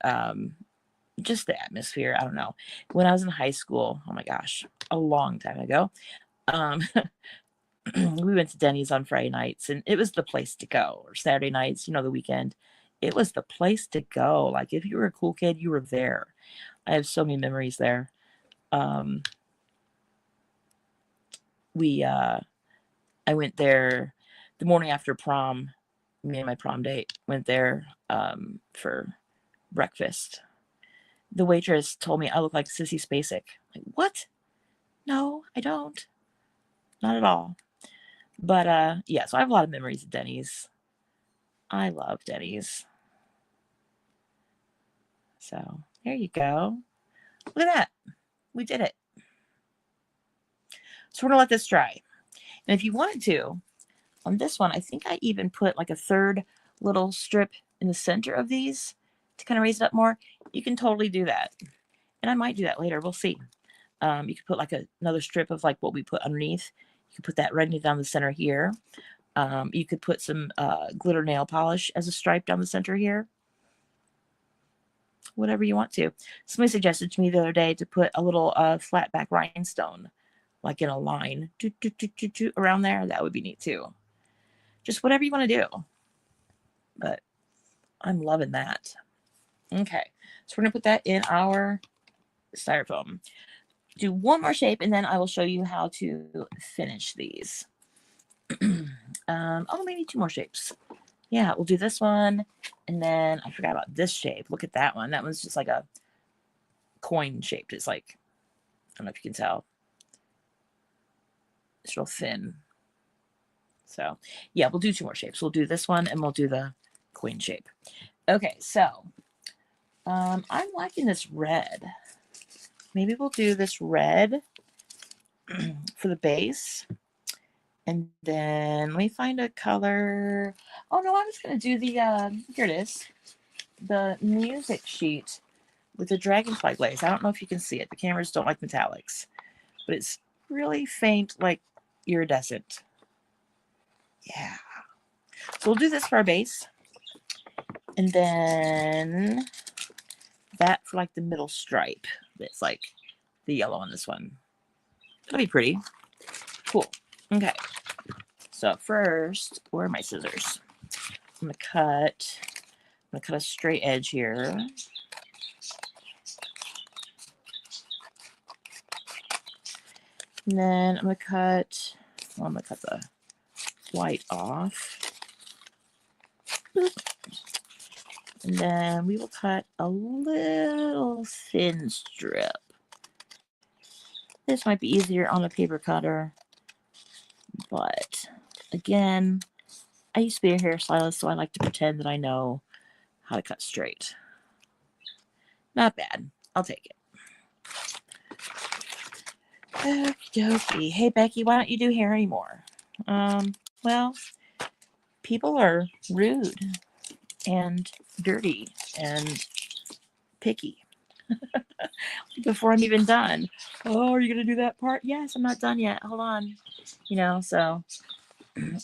just the atmosphere. I don't know. When I was in high school, oh my gosh, a long time ago, we went to Denny's on Friday nights, and it was the place to go. Or Saturday nights, the weekend. It was the place to go. Like, if you were a cool kid, you were there. I have so many memories there. I went there the morning after prom. Me and my prom date went there for breakfast. The waitress told me I look like Sissy Spacek. Like, what? No, I don't. Not at all. But yeah, so I have a lot of memories of Denny's. I love Denny's. So there you go. Look at that. We did it. So we're going to let this dry. And if you wanted to, on this one, I think I even put like a third little strip in the center of these to kind of raise it up more. You can totally do that. And I might do that later. We'll see. You could put like another strip of like what we put underneath. You could put that right down the center here. You could put some glitter nail polish as a stripe down the center here. Whatever you want to. Somebody suggested to me the other day to put a little flat back rhinestone, like in a line, around there. That would be neat too. Just whatever you want to do. But I'm loving that. Okay, so we're going to put that in our styrofoam. Do one more shape, and then I will show you how to finish these. Oh, maybe two more shapes. Yeah, we'll do this one, and then I forgot about this shape. Look at that one. That one's just like a coin shaped. It's like, I don't know if you can tell. It's real thin. So yeah, we'll do two more shapes. We'll do this one, and we'll do the coin shape. Okay, so I'm liking this red. Maybe we'll do this red for the base. And then let me find a color. Oh no, I was going to do the, here it is, the music sheet with the dragonfly glaze. I don't know if you can see it. The cameras don't like metallics, but it's really faint, like iridescent. Yeah. So we'll do this for our base. And then that for like the middle stripe. That's like the yellow on this one. That'll be pretty. Cool. Okay. So first, where are my scissors? I'm gonna cut a straight edge here. And then I'm gonna cut the white off. And then we will cut a little thin strip. This might be easier on a paper cutter, but again, I used to be a hairstylist, so I like to pretend that I know how to cut straight. Not bad. I'll take it. Okie dokie. Hey, Becky, why don't you do hair anymore? Well, people are rude and dirty and picky. Before I'm even done. Oh, are you going to do that part? Yes, I'm not done yet. Hold on. So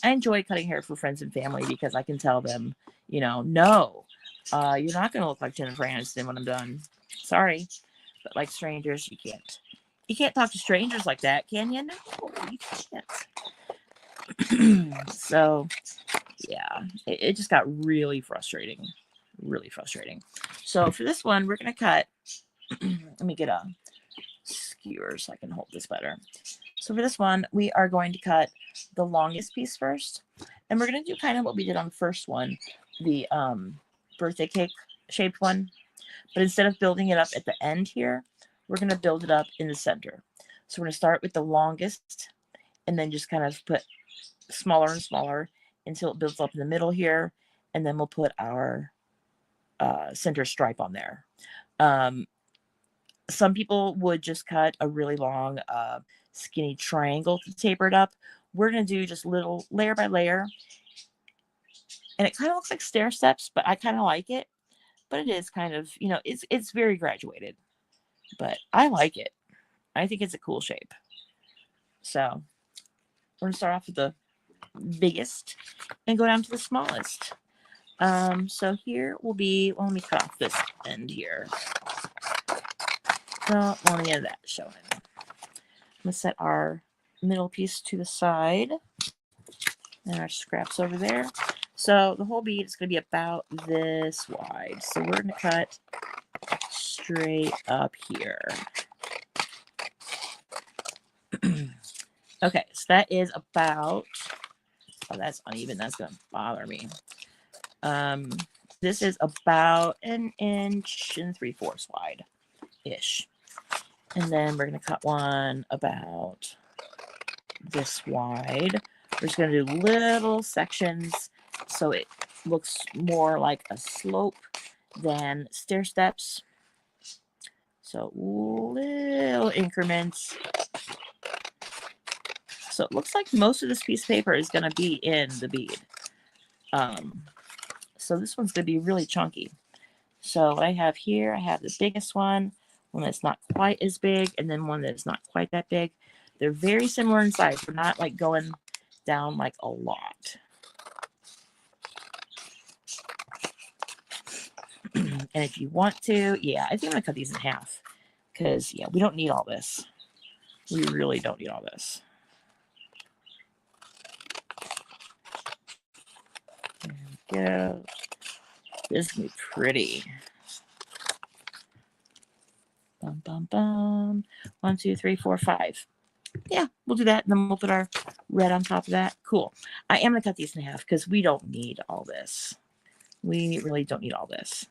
I enjoy cutting hair for friends and family because I can tell them, no, you're not going to look like Jennifer Aniston when I'm done. Sorry. But like strangers, you can't. You can't talk to strangers like that, can you? No, you can't. So, yeah, it just got really frustrating. Really frustrating. So for this one, we're going to cut. Let me get a skewers so I can hold this better. So for this one, we are going to cut the longest piece first. And we're going to do kind of what we did on the first one, the birthday cake shaped one. But instead of building it up at the end here, we're going to build it up in the center. So we're going to start with the longest and then just kind of put smaller and smaller until it builds up in the middle here. And then we'll put our center stripe on there. Some people would just cut a really long skinny triangle to taper it up. We're going to do just little layer by layer. And it kind of looks like stair steps, but I kind of like it. But it is kind of, you know, it's very graduated. But I like it. I think it's a cool shape. So we're going to start off with the biggest and go down to the smallest. So here will be, well, let me cut off this end here. Don't want any of that showing. I'm going to set our middle piece to the side and our scraps over there. So the whole bead is going to be about this wide. So we're going to cut straight up here. Okay, so that is about, oh, that's uneven. That's going to bother me. This is about 1 3/4 wide-ish. And then we're going to cut one about this wide. We're just going to do little sections so it looks more like a slope than stair steps. So little increments. So it looks like most of this piece of paper is going to be in the bead. So this one's going to be really chunky. So what I have here, I have the biggest one that's not quite as big, and then one that's not quite that big. They're very similar in size. We're not like going down like a lot. And if you want to, yeah, I think I'm going to cut these in half because, yeah, we don't need all this. We really don't need all this. There we go. This is going to be pretty. Bum, bum, bum. 1, 2, 3, 4, 5. Yeah, we'll do that. And then we'll put our red on top of that. Cool. I am going to cut these in half because we don't need all this. We really don't need all this.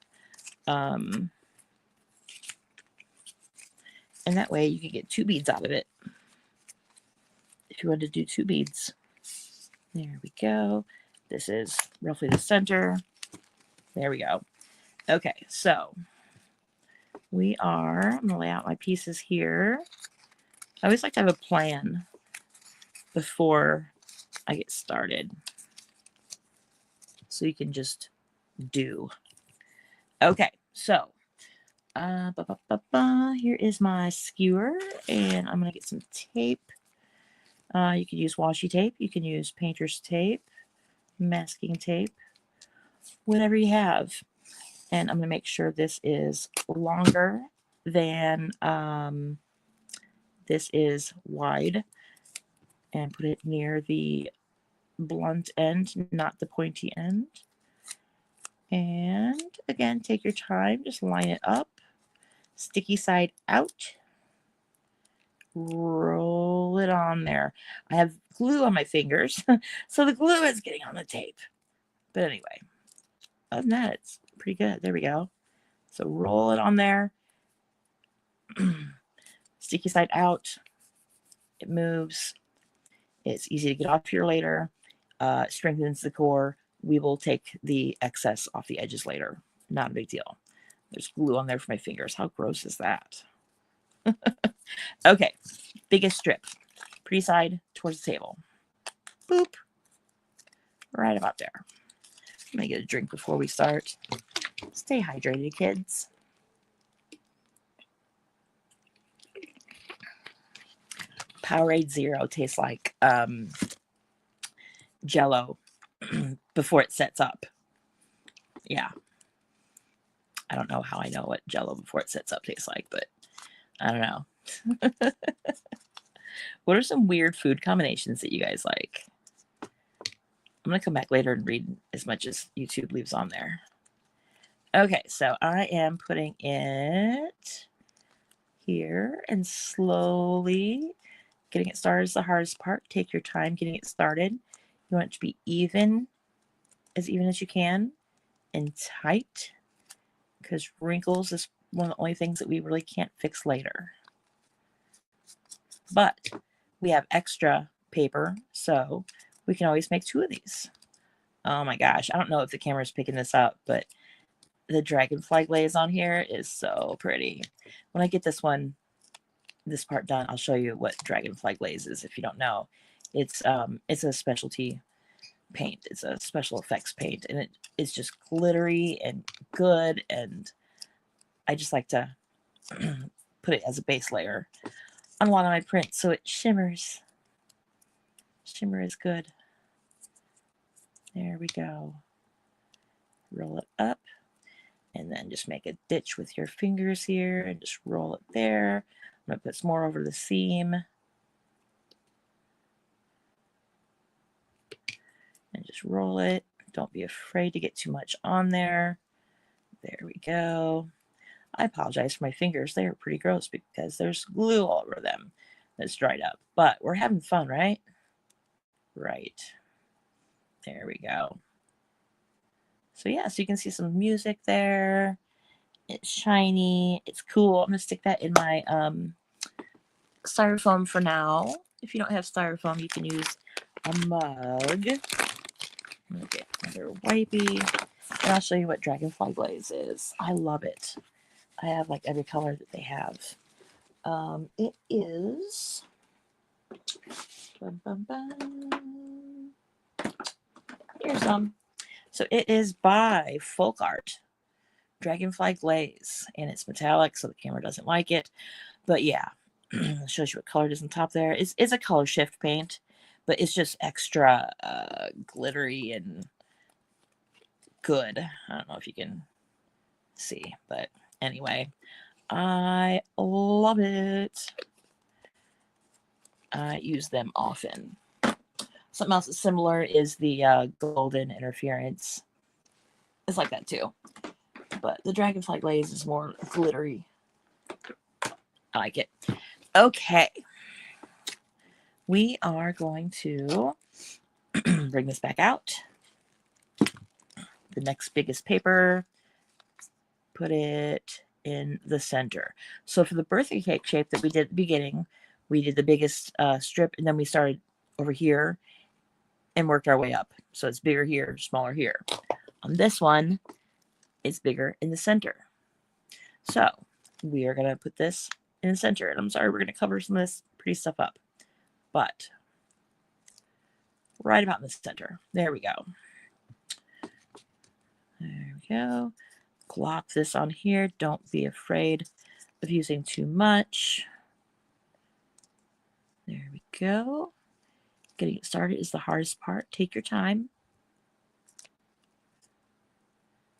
And that way you can get 2 beads out of it. If you want to do 2 beads. There we go. This is roughly the center. There we go. Okay, so I'm going to lay out my pieces here. I always like to have a plan before I get started. So you can just do. Okay, so here is my skewer, and I'm going to get some tape. You can use washi tape. You can use painter's tape, masking tape, whatever you have. And I'm going to make sure this is longer than this is wide, and put it near the blunt end, not the pointy end. And again, take your time, just line it up, sticky side out, roll it on there. I have glue on my fingers, so the glue is getting on the tape. But anyway, other than that, it's pretty good. There we go. So roll it on there. Sticky side out. It moves. It's easy to get off here later. Strengthens the core. We will take the excess off the edges later. Not a big deal. There's glue on there for my fingers. How gross is that? Okay. Biggest strip. Pretty side towards the table. Boop. Right about there. I'm going to get a drink before we start. Stay hydrated, kids. Powerade Zero tastes like Jell-O before it sets up. Yeah. I don't know how I know what Jell-O before it sets up tastes like, but I don't know. What are some weird food combinations that you guys like? I'm going to come back later and read as much as YouTube leaves on there. Okay, so I am putting it here and slowly getting it started is the hardest part. Take your time getting it started. You want it to be even as you can, and tight, because wrinkles is one of the only things that we really can't fix later. But we have extra paper, so we can always make 2 of these. Oh my gosh, I don't know if the camera's picking this up, but the dragonfly glaze on here is so pretty. When I get this part done, I'll show you what dragonfly glaze is if you don't know. It's a specialty paint. It's a special effects paint, and it's just glittery and good, and I just like to put it as a base layer on a lot of my prints so it shimmers. Shimmer is good. There we go. Roll it up, and then just make a ditch with your fingers here and just roll it there. I'm going to put some more over the seam. And just roll it. Don't be afraid to get too much on there. There we go. I apologize for my fingers. They are pretty gross because there's glue all over them that's dried up. But we're having fun, right? Right. There we go. So yeah, so you can see some music there. It's shiny. It's cool. I'm going to stick that in my styrofoam for now. If you don't have styrofoam, you can use a mug. I'm going to get another wipey, and I'll show you what dragonfly glaze is. I love it. I have like every color that they have. It is... Here's some. So it is by Folk Art. Dragonfly glaze, and it's metallic, so the camera doesn't like it. But yeah, it shows you what color it is on top there. It's a color shift paint, but it's just extra glittery and good. I don't know if you can see, but anyway, I love it. I use them often. Something else that's similar is the golden interference. It's like that too, but the dragonfly glaze is more glittery. I like it. Okay, we are going to bring this back out. The next biggest paper, put it in the center. So for the birthday cake shape that we did at the beginning, we did the biggest strip, and then we started over here and worked our way up. So it's bigger here, smaller here. On this one, it's bigger in the center. So we are going to put this in the center. And I'm sorry, we're going to cover some of this pretty stuff up. But right about in the center. There we go. There we go. Glop this on here. Don't be afraid of using too much. There we go. Getting it started is the hardest part. Take your time.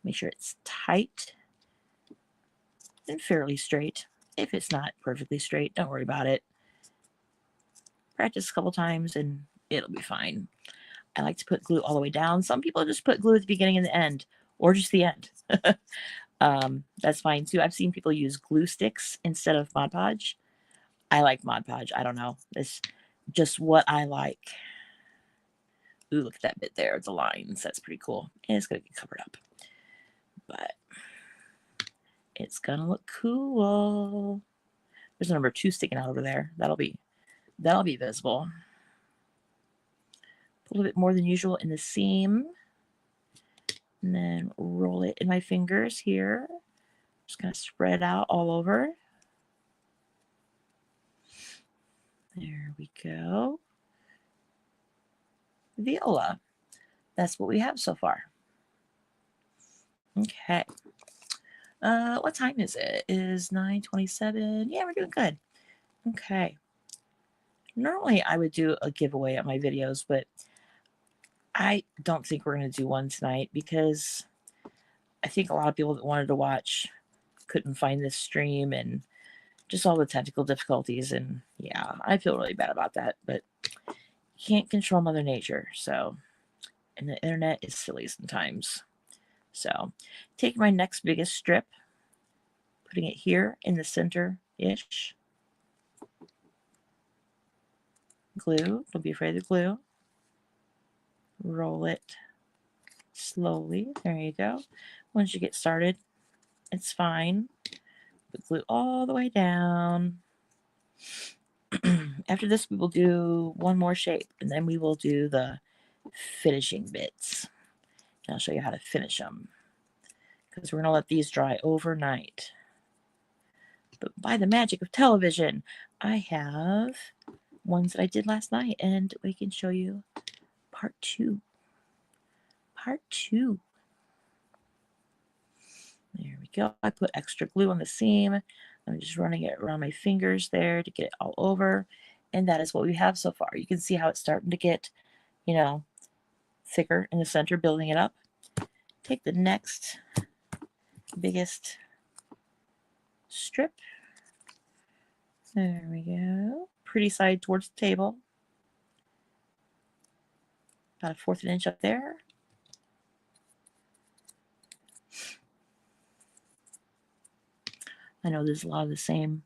Make sure it's tight and fairly straight. If it's not perfectly straight, don't worry about it. Practice a couple times and it'll be fine. I like to put glue all the way down. Some people just put glue at the beginning and the end, or just the end. That's fine too. I've seen people use glue sticks instead of Mod Podge. I like Mod Podge. I don't know. It's just what I like. Ooh, look at that bit there. The lines. That's pretty cool. And it's going to get covered up. But it's going to look cool. There's a number 2 sticking out over there. That'll be visible. Put a little bit more than usual in the seam. And then roll it in my fingers here. Just going to spread out all over. There we go. Viola. That's what we have so far. Okay. What time is it? It is 9:27. Yeah, we're doing good. Okay. Normally I would do a giveaway on my videos, but I don't think we're going to do one tonight because I think a lot of people that wanted to watch couldn't find this stream and just all the technical difficulties. And yeah, I feel really bad about that, but you can't control Mother Nature. So, and the internet is silly sometimes. So taking my next biggest strip, putting it here in the center ish. Glue, don't be afraid of the glue. Roll it slowly. There you go. Once you get started, it's fine. Put glue all the way down. After this, we will do one more shape, and then we will do the finishing bits. And I'll show you how to finish them, because we're going to let these dry overnight. But by the magic of television, I have ones that I did last night, and we can show you part two. Part two. There we go. I put extra glue on the seam. I'm just running it around my fingers there to get it all over. And that is what we have so far. You can see how it's starting to get, you know, thicker in the center, building it up. Take the next biggest strip. There we go. Pretty side towards the table. About 1/4 of an inch up there. I know there's a lot of the same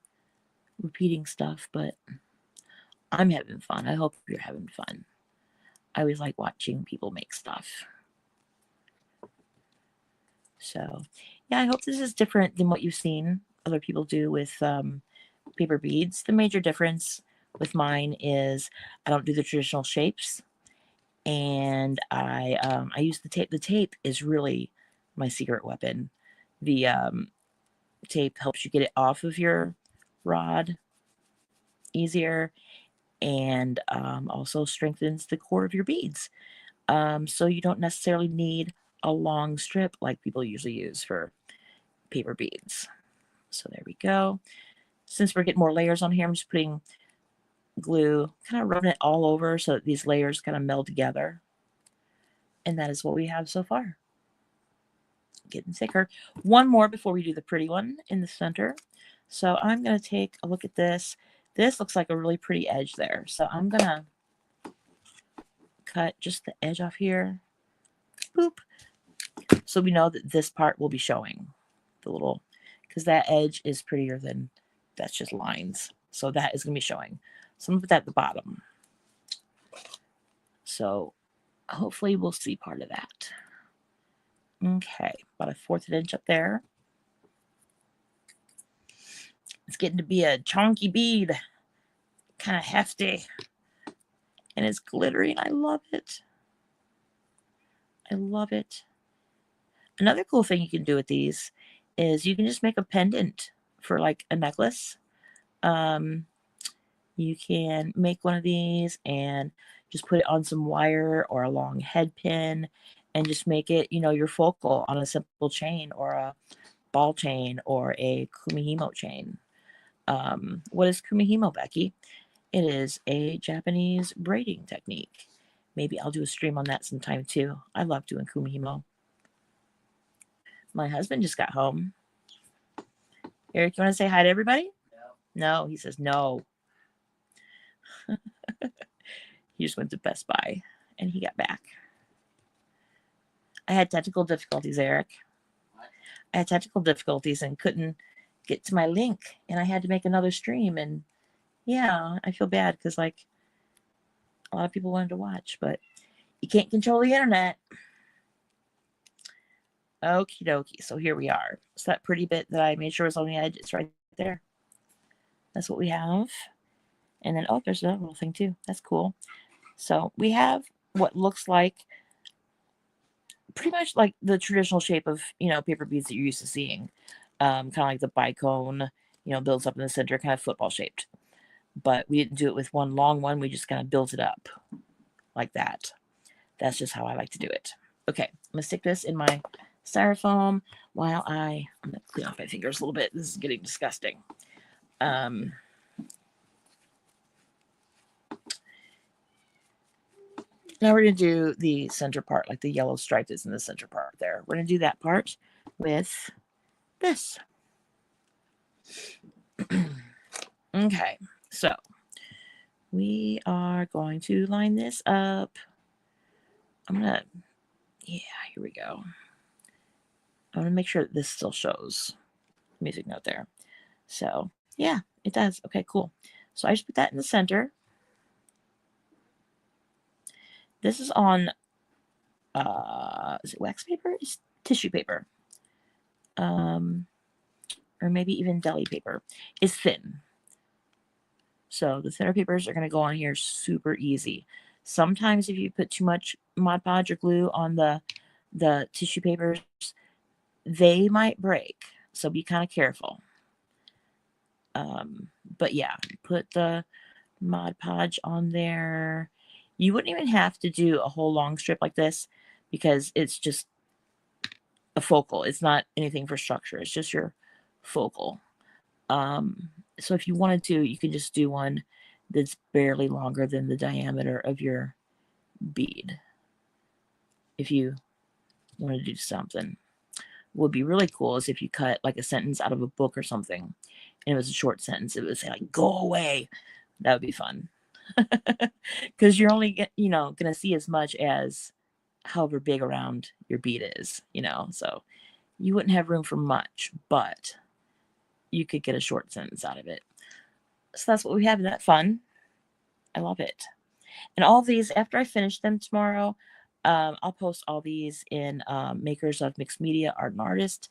repeating stuff, but I'm having fun. I hope you're having fun. I always like watching people make stuff. So, yeah, I hope this is different than what you've seen other people do with paper beads. The major difference with mine is I don't do the traditional shapes, and I use the tape. The tape is really my secret weapon. The tape helps you get it off of your rod easier, and also strengthens the core of your beads. So you don't necessarily need a long strip like people usually use for paper beads. So there we go. Since we're getting more layers on here, I'm just putting glue, kind of rubbing it all over so that these layers kind of meld together. And that is what we have so far. Getting thicker. One more before we do the pretty one in the center. So I'm going to take a look at this. This looks like a really pretty edge there. So I'm going to cut just the edge off here. Boop. So we know that this part will be showing. The little, because that edge is prettier than, that's just lines. So that is going to be showing. So I'm going to put that at the bottom. So hopefully we'll see part of that. Okay, about 1/4 of an inch up there. It's getting to be a chunky bead, kind of hefty, and it's glittery, and I love it. I love it. Another cool thing you can do with these is you can just make a pendant for like a necklace. You can make one of these and just put it on some wire or a long head pin and just make it, you know, your focal on a simple chain or a ball chain or a kumihimo chain. What is kumihimo, Becky? It is a Japanese braiding technique. Maybe I'll do a stream on that sometime too. I love doing kumihimo. My husband just got home. Eric, you want to say hi to everybody? No, he says no. He just went to Best Buy and he got back. I had technical difficulties, Eric. I had technical difficulties and couldn't get to my link, and I had to make another stream. And yeah, I feel bad because like a lot of people wanted to watch, but you can't control the internet. Okie dokie. So here we are. So that pretty bit that I made sure was on the edge, it's right there. That's what we have. And then, oh, there's another little thing too. That's cool. So we have what looks like pretty much like the traditional shape of, you know, paper beads that you're used to seeing. Kind of like the bicone, you know, builds up in the center, kind of football shaped. But we didn't do it with one long one. We just kind of built it up like that. That's just how I like to do it. Okay, I'm going to stick this in my styrofoam while I'm going to clean off my fingers a little bit. This is getting disgusting. Now we're going to do the center part, like the yellow stripe that's in the center part there. We're going to do that part with this. Okay, so we are going to line this up. I'm going to, yeah, here we go. I want to make sure that this still shows. Music note there. So Yeah, it does. Okay, cool. So I just put that in the center. This is on, is it wax paper? It's tissue paper. Or maybe even deli paper. It's thin. So the thinner papers are going to go on here super easy. Sometimes if you put too much Mod Podge or glue on the tissue papers, they might break. So be kind of careful. But yeah, put the Mod Podge on there. You wouldn't even have to do a whole long strip like this because it's just a focal. It's not anything for structure. It's just your focal. So if you wanted to, you can just do one that's barely longer than the diameter of your bead. If you want to do something. What would be really cool is if you cut like a sentence out of a book or something, and it was a short sentence. It would say like, "Go away." That would be fun. Because you're only gonna see as much as however big around your bead is, so you wouldn't have room for much, but you could get a short sentence out of it. So that's what we have. Isn't that fun? I love it. And all these, after I finish them tomorrow, I'll post all these in Makers of Mixed Media Art and Artist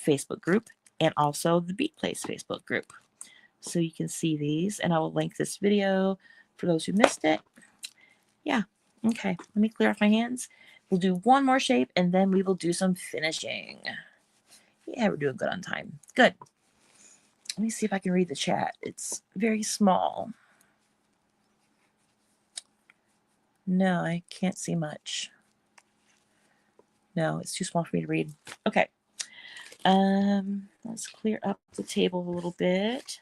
Facebook group and also the Bead Place Facebook group. So you can see these, and I will link this video for those who missed it. Yeah. Okay. Let me clear off my hands. We'll do one more shape, and then we will do some finishing. Yeah, we're doing good on time. Good. Let me see if I can read the chat. It's very small. No, I can't see much. No, it's too small for me to read. Okay. Let's clear up the table a little bit.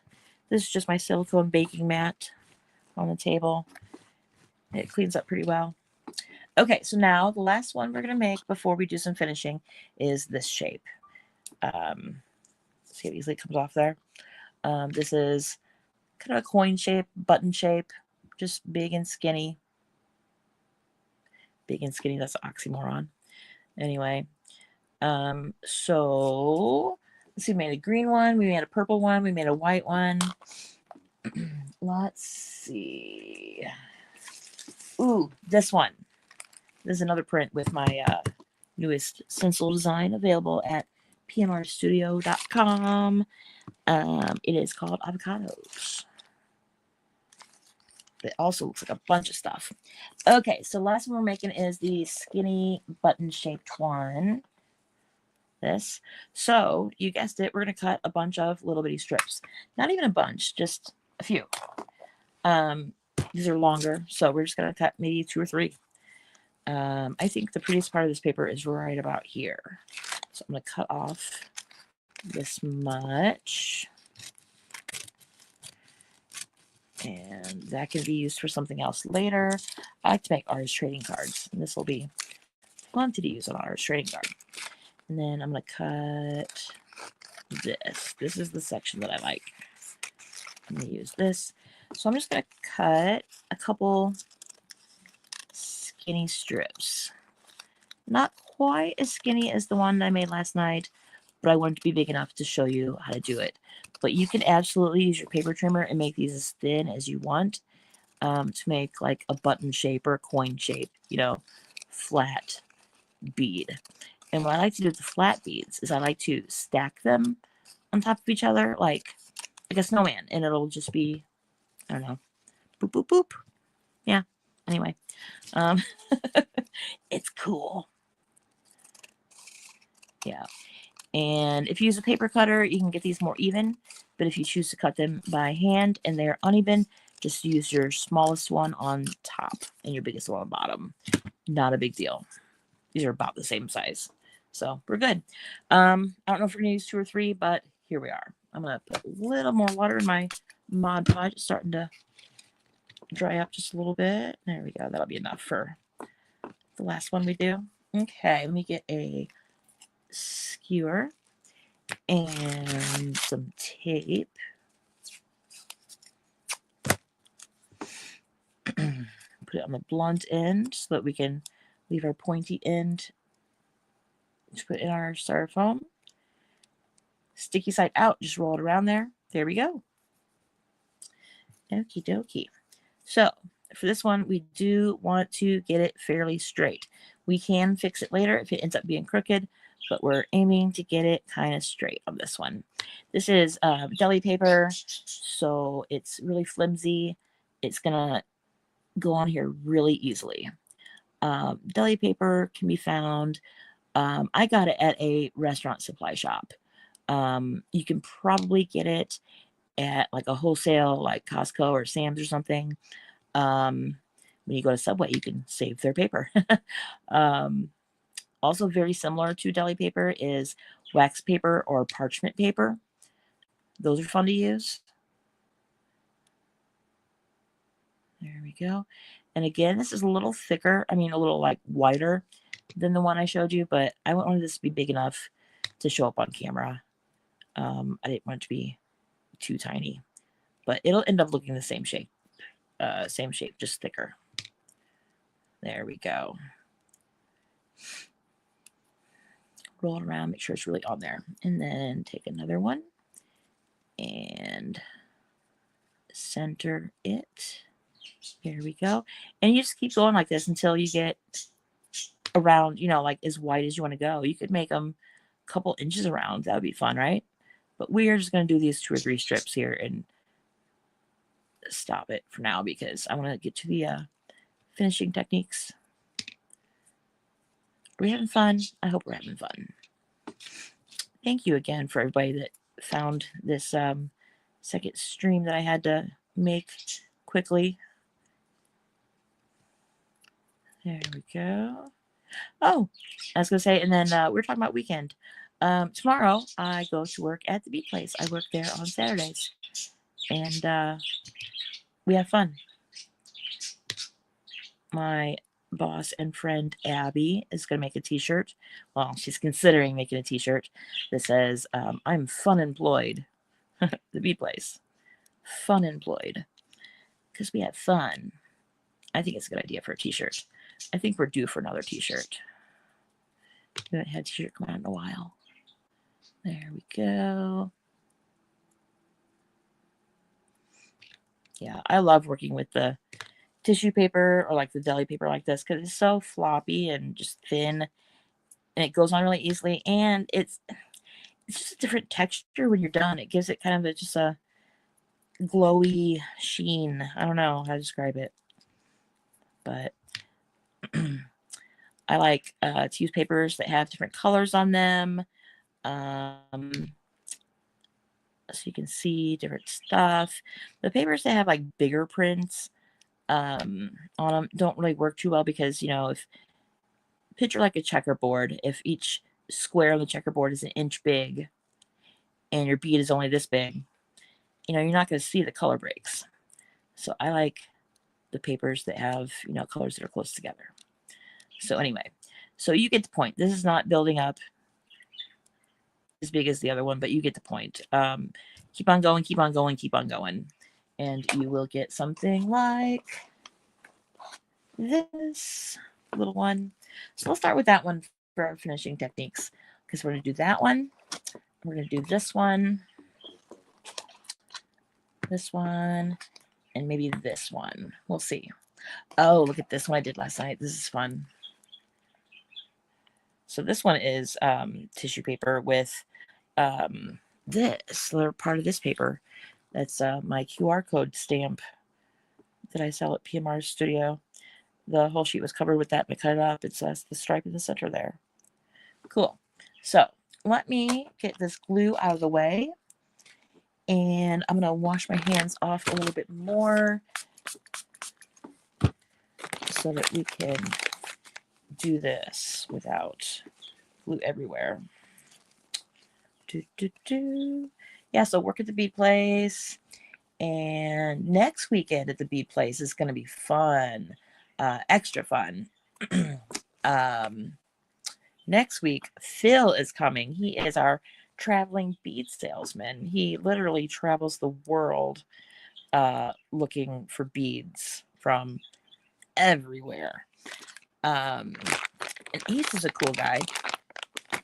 This is just my silicone baking mat on the table. It cleans up pretty well. Okay, so now the last one we're going to make before we do some finishing is this shape. See how easily it comes off there? This is kind of a coin shape, button shape, just big and skinny. Big and skinny, that's an oxymoron. Anyway, so let's see, we made a green one, we made a purple one, we made a white one. Let's see. Ooh, this one. This is another print with my newest stencil design available at pnrstudio.com. It is called Avocados. It also looks like a bunch of stuff. Okay, so the last one we're making is the skinny button-shaped one. This. So, you guessed it, we're going to cut a bunch of little bitty strips. Not even a bunch, just a few. These are longer, so we're just going to cut maybe 2 or 3. I think the prettiest part of this paper is right about here. So I'm going to cut off this much. And that can be used for something else later. I like to make artist trading cards, and this will be plenty to use on an artist trading card. And then I'm going to cut this. This is the section that I like. I'm going to use this. So I'm just going to cut a couple skinny strips. Not quite as skinny as the one I made last night, but I wanted to be big enough to show you how to do it. But you can absolutely use your paper trimmer and make these as thin as you want to make like a button shape or a coin shape, flat bead. And what I like to do with the flat beads is I like to stack them on top of each other like a snowman, and it'll just be, I don't know, boop, boop, boop. Yeah, anyway. It's cool. Yeah. And if you use a paper cutter, you can get these more even. But if you choose to cut them by hand and they're uneven, just use your smallest one on top and your biggest one on bottom. Not a big deal. These are about the same size. So we're good. I don't know if we're going to use 2 or 3, but here we are. I'm going to put a little more water in my Mod Podge. It's starting to dry up just a little bit. There we go. That'll be enough for the last one we do. Okay, let me get a skewer and some tape. Put it on the blunt end so that we can leave our pointy end to put in our styrofoam. Sticky side out, just roll it around there. There we go. Okie dokie. So for this one, we do want to get it fairly straight. We can fix it later if it ends up being crooked, but we're aiming to get it kind of straight on this one. This is deli paper, so it's really flimsy. It's gonna go on here really easily. Deli paper can be found. I got it at a restaurant supply shop. You can probably get it at like a wholesale, like Costco or Sam's or something. When you go to Subway, you can save their paper. Also very similar to deli paper is wax paper or parchment paper. Those are fun to use. There we go. And again, this is a little thicker. I mean, a little like wider than the one I showed you, but I wanted this to be big enough to show up on camera. I didn't want it to be too tiny, but it'll end up looking the same shape. Same shape, just thicker. There we go. Roll it around, make sure it's really on there. And then take another one and center it. There we go. And you just keep going like this until you get around, you know, like as wide as you want to go. You could make them a couple inches around. That would be fun, right? But we are just going to do these 2 or 3 strips here and stop it for now because I want to get to the finishing techniques. Are we having fun? I hope we're having fun. Thank you again for everybody that found this second stream that I had to make quickly. There we go. Oh, I was going to say, and then we're talking about weekend. Tomorrow, I go to work at the Beat Place. I work there on Saturdays. And we have fun. My boss and friend Abby is going to make a t-shirt. Well, she's considering making a t-shirt that says, I'm fun employed. The Beat Place. Fun employed. Because we have fun. I think it's a good idea for a t-shirt. I think we're due for another t-shirt. We haven't had a t-shirt come out in a while. There we go. Yeah, I love working with the tissue paper or like the deli paper like this because it's so floppy and just thin and it goes on really easily, and it's just a different texture when you're done. It gives it kind of just a glowy sheen. I don't know how to describe it, but I like to use papers that have different colors on them, so you can see different stuff. The papers that have like bigger prints on them don't really work too well because, you know, if picture like a checkerboard, if each square on the checkerboard is an inch big and your bead is only this big, you know, you're not going to see the color breaks. So I like the papers that have, you know, colors that are close together. So anyway, so you get the point. This is not building up as big as the other one, but you get the point. Keep on going, keep on going, keep on going. And you will get something like this little one. So let's start with that one for our finishing techniques, because we're going to do that one. We're going to do this one, and maybe this one. We'll see. Oh, look at this one I did last night. This is fun. So this one is tissue paper with this little part of this paper. That's my QR code stamp that I sell at PMR Studio. The whole sheet was covered with that, and I cut it up. It's the stripe in the center there. Cool. So let me get this glue out of the way, and I'm going to wash my hands off a little bit more so that we can do this without glue everywhere. Yeah, so work at the Bead Place, and next weekend at the Bead Place is going to be fun, extra fun. Next week, Phil is coming. He is our traveling bead salesman. He literally travels the world looking for beads from everywhere. And he's just a cool guy.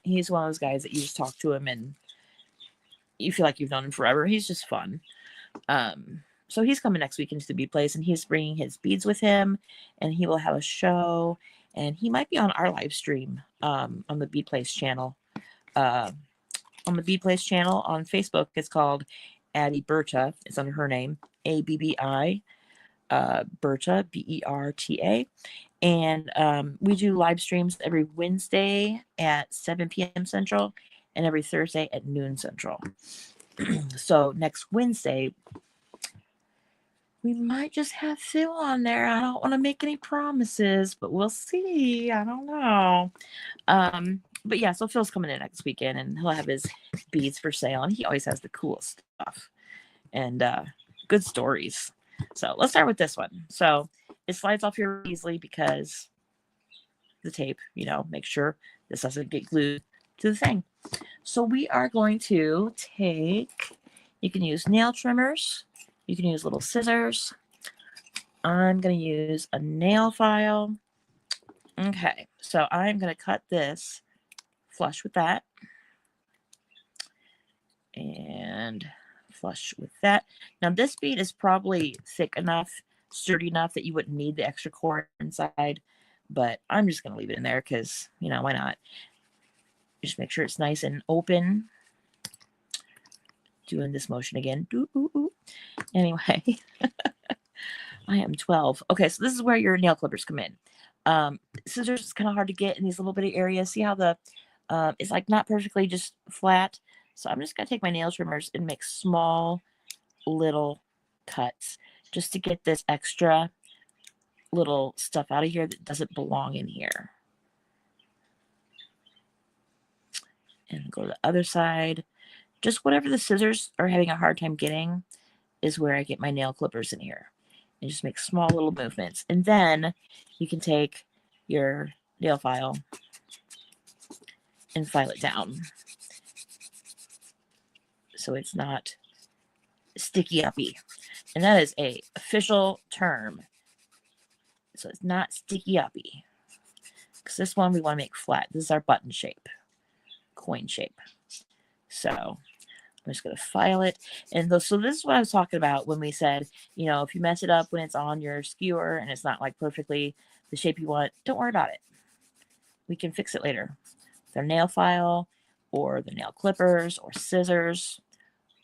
He's one of those guys that you just talk to him and you feel like you've known him forever. He's just fun. So he's coming next week into the bead place, and he's bringing his beads with him, and he will have a show, and he might be on our live stream on the bead place channel. On the bead place channel on Facebook, it's called Addie Berta. It's under her name, ABBI, Berta, BERTA. And we do live streams every Wednesday at 7 p.m. Central and every Thursday at noon Central. So next Wednesday, we might just have Phil on there. I don't want to make any promises, but we'll see. I don't know. But yeah, so Phil's coming in next weekend, and he'll have his beads for sale, and he always has the coolest stuff and good stories. So let's start with this one. So it slides off here easily because the tape, make sure this doesn't get glued to the thing. So we are going to take, you can use nail trimmers, you can use little scissors. I'm going to use a nail file. Okay, so I'm going to cut this flush with that. And flush with that. Now this bead is probably thick enough, sturdy enough that you wouldn't need the extra cord inside, but I'm just going to leave it in there because, why not? Just make sure it's nice and open. Doing this motion again. Anyway, I am 12. Okay, so this is where your nail clippers come in. Scissors is kind of hard to get in these little bitty areas. See how the it's like not perfectly just flat. So I'm just going to take my nail trimmers and make small little cuts just to get this extra little stuff out of here that doesn't belong in here. And go to the other side. Just whatever the scissors are having a hard time getting is where I get my nail clippers in here. And just make small little movements. And then you can take your nail file and file it down so it's not sticky uppy. And that is a official term. So it's not sticky uppy. Because this one we want to make flat. This is our button shape, coin shape. So I'm just going to file it. And so this is what I was talking about when we said, if you mess it up when it's on your skewer and it's not like perfectly the shape you want, don't worry about it. We can fix it later with our nail file or the nail clippers or scissors,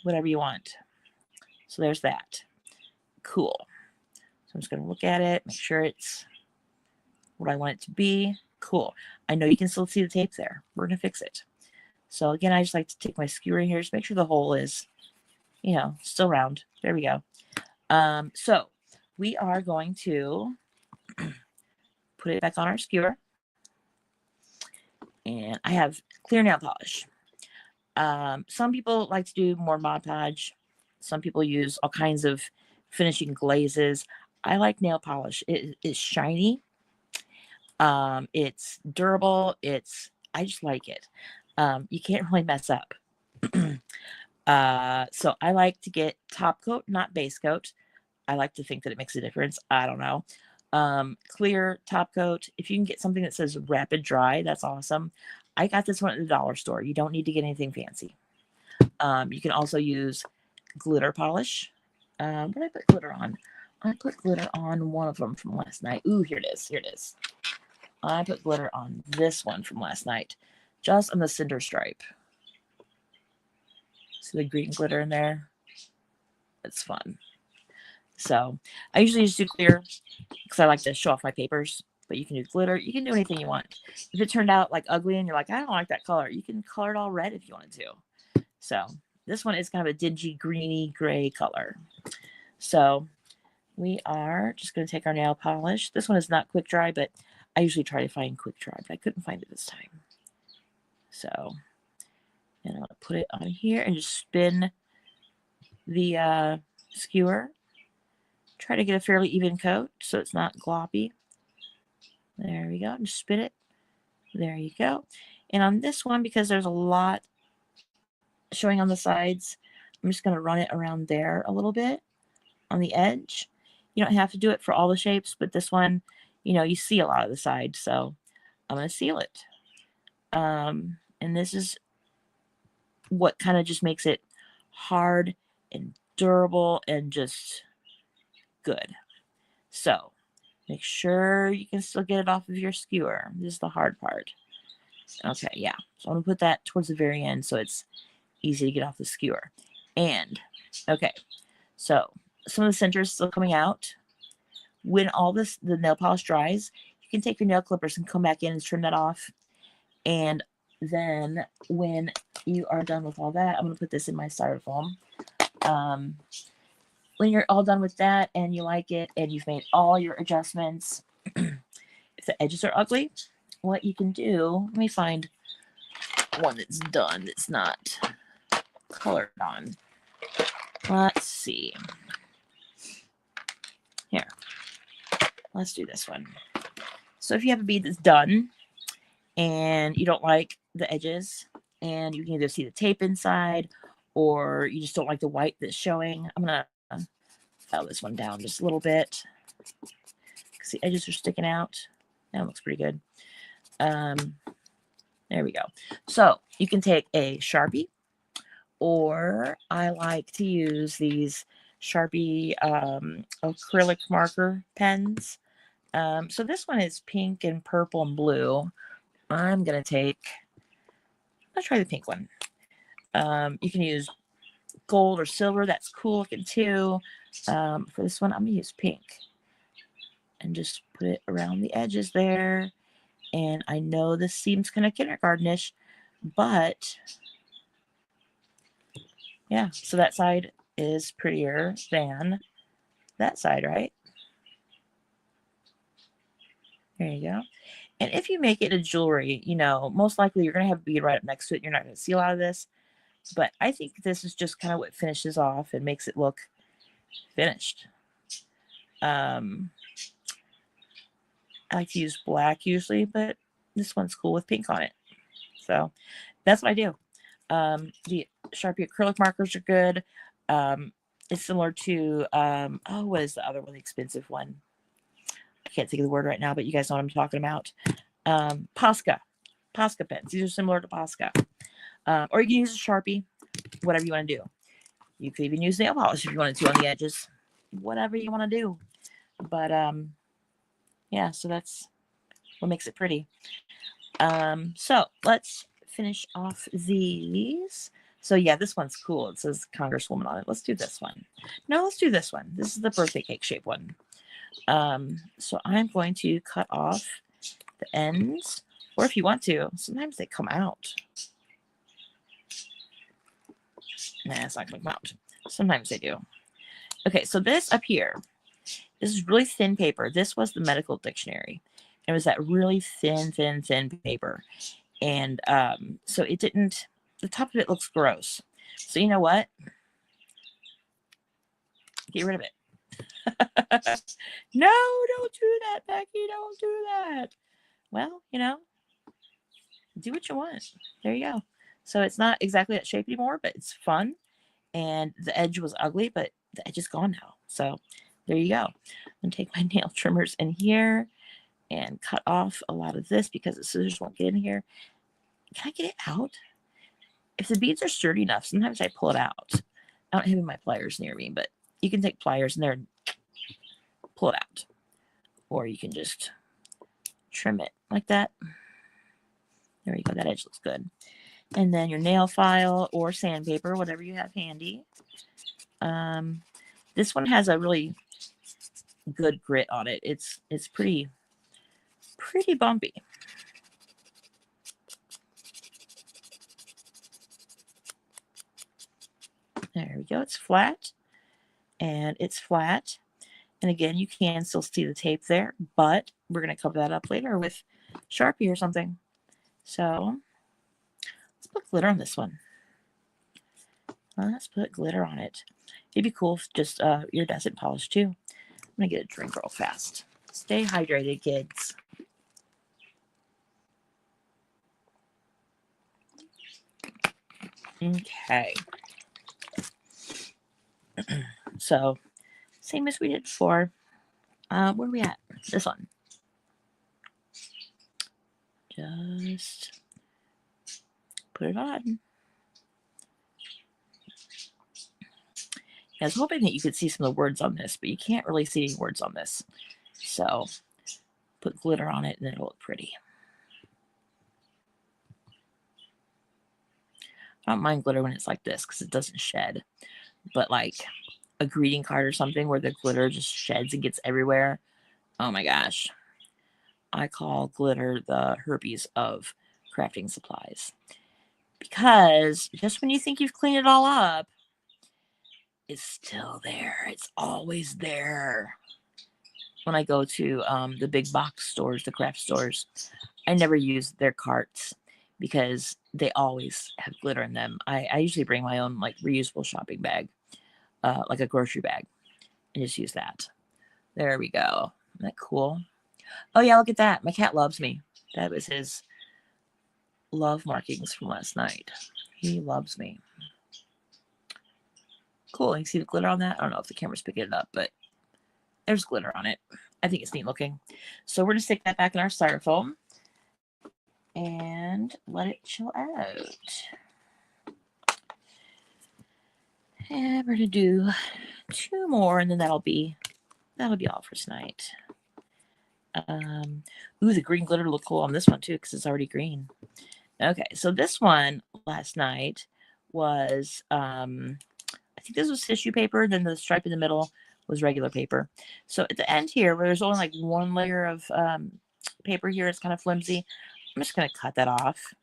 whatever you want. So there's that. Cool. So I'm just going to look at it, make sure it's what I want it to be. Cool. I know you can still see the tape there. We're going to fix it. So again, I just like to take my skewer here, just make sure the hole is, still round. There we go. So we are going to put it back on our skewer. And I have clear nail polish. Some people like to do more Mod Podge. Some people use all kinds of finishing glazes. I like nail polish. It is shiny. It's durable. I just like it. You can't really mess up. So I like to get top coat, not base coat. I like to think that it makes a difference. I don't know. Clear top coat. If you can get something that says rapid dry, that's awesome. I got this one at the dollar store. You don't need to get anything fancy. You can also use glitter polish. What did I put glitter on? I put glitter on one of them from last night. Ooh, here it is. Here it is. I put glitter on this one from last night, just on the cinder stripe. See the green glitter in there? It's fun. So I usually just do clear because I like to show off my papers, but you can do glitter. You can do anything you want. If it turned out like ugly and you're like, I don't like that color, you can color it all red if you wanted to. So this one is kind of a dingy, greeny, gray color. So we are just going to take our nail polish. This one is not quick dry, but I usually try to find quick dry, but I couldn't find it this time. So, and I'm going to put it on here and just spin the skewer. Try to get a fairly even coat so it's not gloppy. There we go. Just spin it. There you go. And on this one, because there's a lot showing on the sides, I'm just going to run it around there a little bit on the edge. You don't have to do it for all the shapes, but this one, you see a lot of the sides, so I'm going to seal it. And this is what kind of just makes it hard and durable and just Good. So make sure you can still get it off of your skewer. This is the hard part. Okay, yeah. So I'm going to put that towards the very end so it's easy to get off the skewer. And, okay, so some of the center is still coming out. When all the nail polish dries, you can take your nail clippers and come back in and trim that off. And then when you are done with all that, I'm going to put this in my styrofoam. When you're all done with that and you like it and you've made all your adjustments, if the edges are ugly, what you can do, let me find one that's done that's not colored on. Let's see. Here. Let's do this one. So if you have a bead that's done and you don't like the edges and you can either see the tape inside or you just don't like the white that's showing, I'm going to file this one down just a little bit because the edges are sticking out. That looks pretty good. There we go. So you can take a Sharpie, or I like to use these Sharpie acrylic marker pens. So this one is pink and purple and blue. I'm going to try the pink one. You can use gold or silver. That's cool looking too. For this one, I'm going to use pink. And just put it around the edges there. And I know this seems kind of kindergartenish, but yeah, so that side is prettier than that side, right? There you go. And if you make it a jewelry, you know, most likely you're going to have a bead right up next to it. You're not going to see a lot of this. But I think this is just kind of what finishes off and makes it look finished. I like to use black usually, but this one's cool with pink on it. So that's what I do. The Sharpie acrylic markers are good. It's similar to, what is the other one, the expensive one? I can't think of the word right now, but you guys know what I'm talking about. Posca pens. These are similar to Posca. Or you can use a Sharpie, whatever you want to do. You could even use nail polish if you wanted to on the edges. Whatever you want to do. But, yeah, so that's what makes it pretty. So let's finish off these. So yeah, this one's cool. It says Congresswoman on it. Let's do this one. No, let's do this one. This is the birthday cake shape one. So I'm going to cut off the ends, or if you want to, sometimes they come out. Nah, it's not going to come out. Sometimes they do. Okay, so this up here, this is really thin paper. This was the medical dictionary. It was that really thin paper. And so it didn't, the top of it looks gross. So you know what? Get rid of it. No, don't do that, Becky. Don't do that. Well, you know, do what you want. There you go. So it's not exactly that shape anymore, but it's fun. And the edge was ugly, but the edge is gone now. So there you go. I'm going to take my nail trimmers in here and cut off a lot of this because the scissors won't get in here. Can I get it out? If the beads are sturdy enough, sometimes I pull it out. I don't have my pliers near me, but you can take pliers in there and pull it out. Or you can just trim it like that. There you go. That edge looks good. And then your nail file or sandpaper, whatever you have handy. This one has a really good grit on it. It's pretty bumpy. There we go. It's flat. And it's flat. And again, you can still see the tape there, but we're going to cover that up later with Sharpie or something. So let's put glitter on this one. Let's put glitter on it. It'd be cool if just iridescent polish too. I'm going to get a drink real fast. Stay hydrated, kids. Okay. So, same as we did before. Where are we at? This one. Just put it on. I was hoping that you could see some of the words on this, but you can't really see any words on this. So put glitter on it and it'll look pretty. I don't mind glitter when it's like this because it doesn't shed. But like a greeting card or something where the glitter just sheds and gets everywhere. Oh my gosh. I call glitter the herpes of crafting supplies. Because just when you think you've cleaned it all up, it's still there. It's always there. When I go to the big box stores, the craft stores, I never use their carts because they always have glitter in them. I usually bring my own like reusable shopping bag, like a grocery bag, and just use that. There we go. Isn't that cool? Oh yeah, look at that. My cat loves me. That was his love markings from last night. He loves me. Cool. You see the glitter on that? I don't know if the camera's picking it up, but there's glitter on it. I think it's neat looking. So we're going to stick that back in our styrofoam and let it chill out. And we're going to do 2 more, and then that'll be all for tonight. Ooh, the green glitter look cool on this one too because it's already green. Okay, so this one last night was I think this was tissue paper, then the stripe in the middle was regular paper. So at the end here, where there's only like 1 layer of paper here, it's kind of flimsy. I'm just going to cut that off.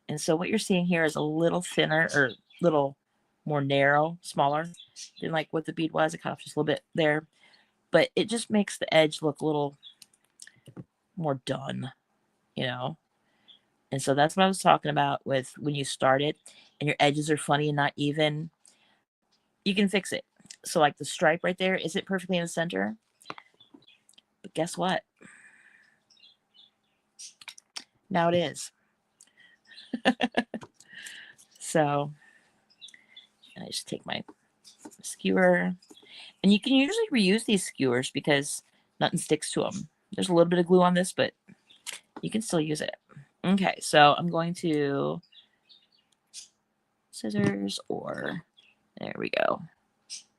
And so what you're seeing here is a little thinner or little more narrow, smaller than like what the bead was. I cut off just a little bit there, but it just makes the edge look a little more done, you know? And so that's what I was talking about with when you start it and your edges are funny and not even, you can fix it. So like the stripe right there, is it perfectly in the center? But guess what? Now it is. So I just take my skewer, and you can usually reuse these skewers because nothing sticks to them. There's a little bit of glue on this, but you can still use it. Okay, so I'm going to scissors, or there we go.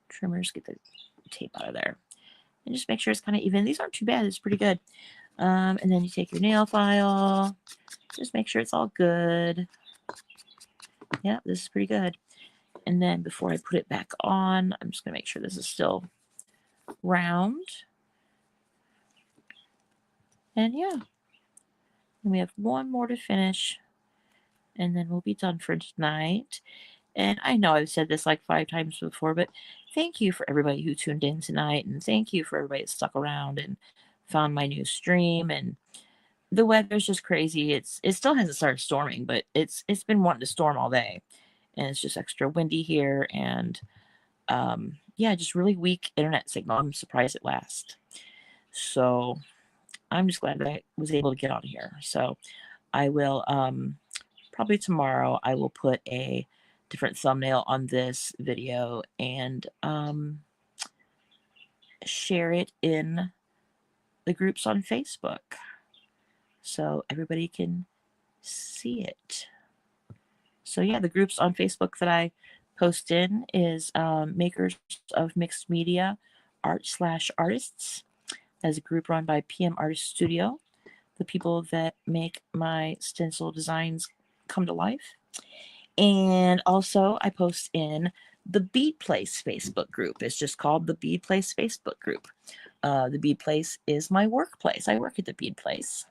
Trimmers, get the tape out of there. And just make sure it's kind of even. These aren't too bad. It's pretty good. And then you take your nail file. Just make sure it's all good. Yeah, this is pretty good. And then before I put it back on, I'm just going to make sure this is still round. And yeah. And we have 1 more to finish. And then we'll be done for tonight. And I know I've said this like 5 times before, but thank you for everybody who tuned in tonight. And thank you for everybody that stuck around and found my new stream. And the weather's just crazy. It still hasn't started storming, but it's been wanting to storm all day. And it's just extra windy here. And yeah, just really weak internet signal. I'm surprised it lasts. So I'm just glad that I was able to get on here. So I will probably tomorrow I will put a different thumbnail on this video and share it in the groups on Facebook so everybody can see it. So yeah, the groups on Facebook that I post in is Makers of Mixed Media Art/Artists. As a group run by PM Artist Studio, the people that make my stencil designs come to life. And also I post in the Bead Place Facebook group. It's just called the Bead Place Facebook group. The Bead Place is my workplace. I work at the Bead Place.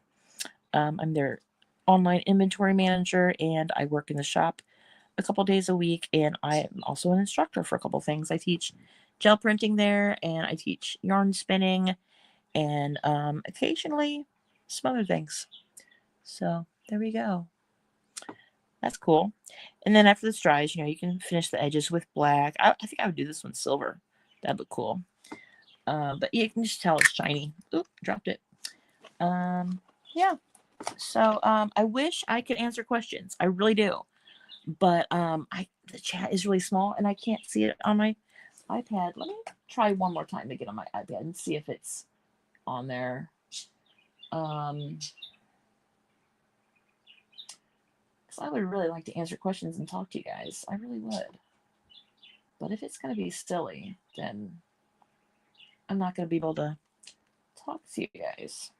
I'm their online inventory manager, and I work in the shop a couple days a week, and I am also an instructor for a couple things. I teach gel printing there, and I teach yarn spinning, and occasionally some other things. So there we go. That's cool. And then after this dries, you can finish the edges with black. I think I would do this one silver. That'd look cool. But you can just tell it's shiny. Oop, dropped it. Yeah. So I wish I could answer questions. I really do. But the chat is really small and I can't see it on my iPad. Let me try one more time to get on my iPad and see if it's on there. Because I would really like to answer questions and talk to you guys. I really would. But if it's going to be silly, then I'm not going to be able to talk to you guys.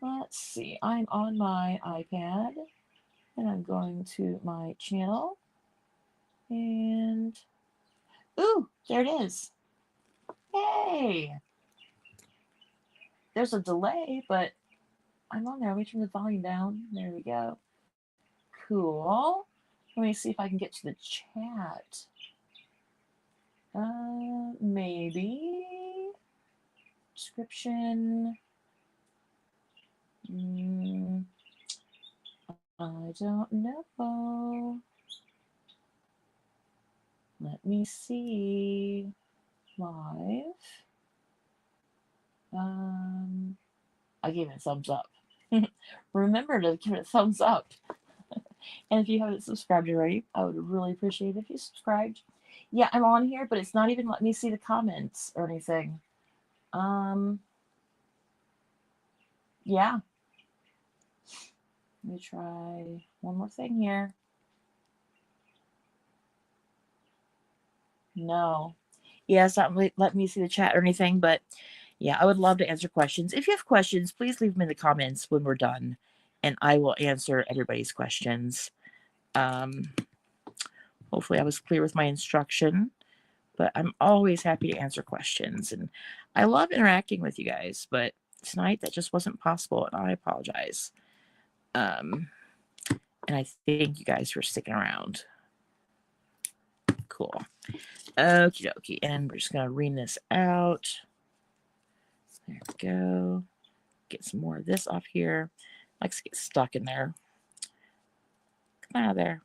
Let's see. I'm on my iPad, and I'm going to my channel. And, ooh, there it is. Hey! There's a delay, but I'm on there. Let me turn the volume down. There we go. Cool. Let me see if I can get to the chat. Maybe. Description. I don't know. Let me see. Live. I gave it a thumbs up. Remember to give it a thumbs up. And if you haven't subscribed already, I would really appreciate it if you subscribed. Yeah, I'm on here, but it's not even letting me see the comments or anything. Yeah. Let me try one more thing here. No. Yeah, it's not really letting me see the chat or anything, but yeah, I would love to answer questions. If you have questions, please leave them in the comments when we're done, and I will answer everybody's questions. Hopefully I was clear with my instruction, but I'm always happy to answer questions, and I love interacting with you guys, but tonight that just wasn't possible, and I apologize. And I thank you guys for sticking around. Cool. Okie dokie. And we're just going to ream this out. There we go. Get some more of this off here. Likes to get stuck in there. Come out of there.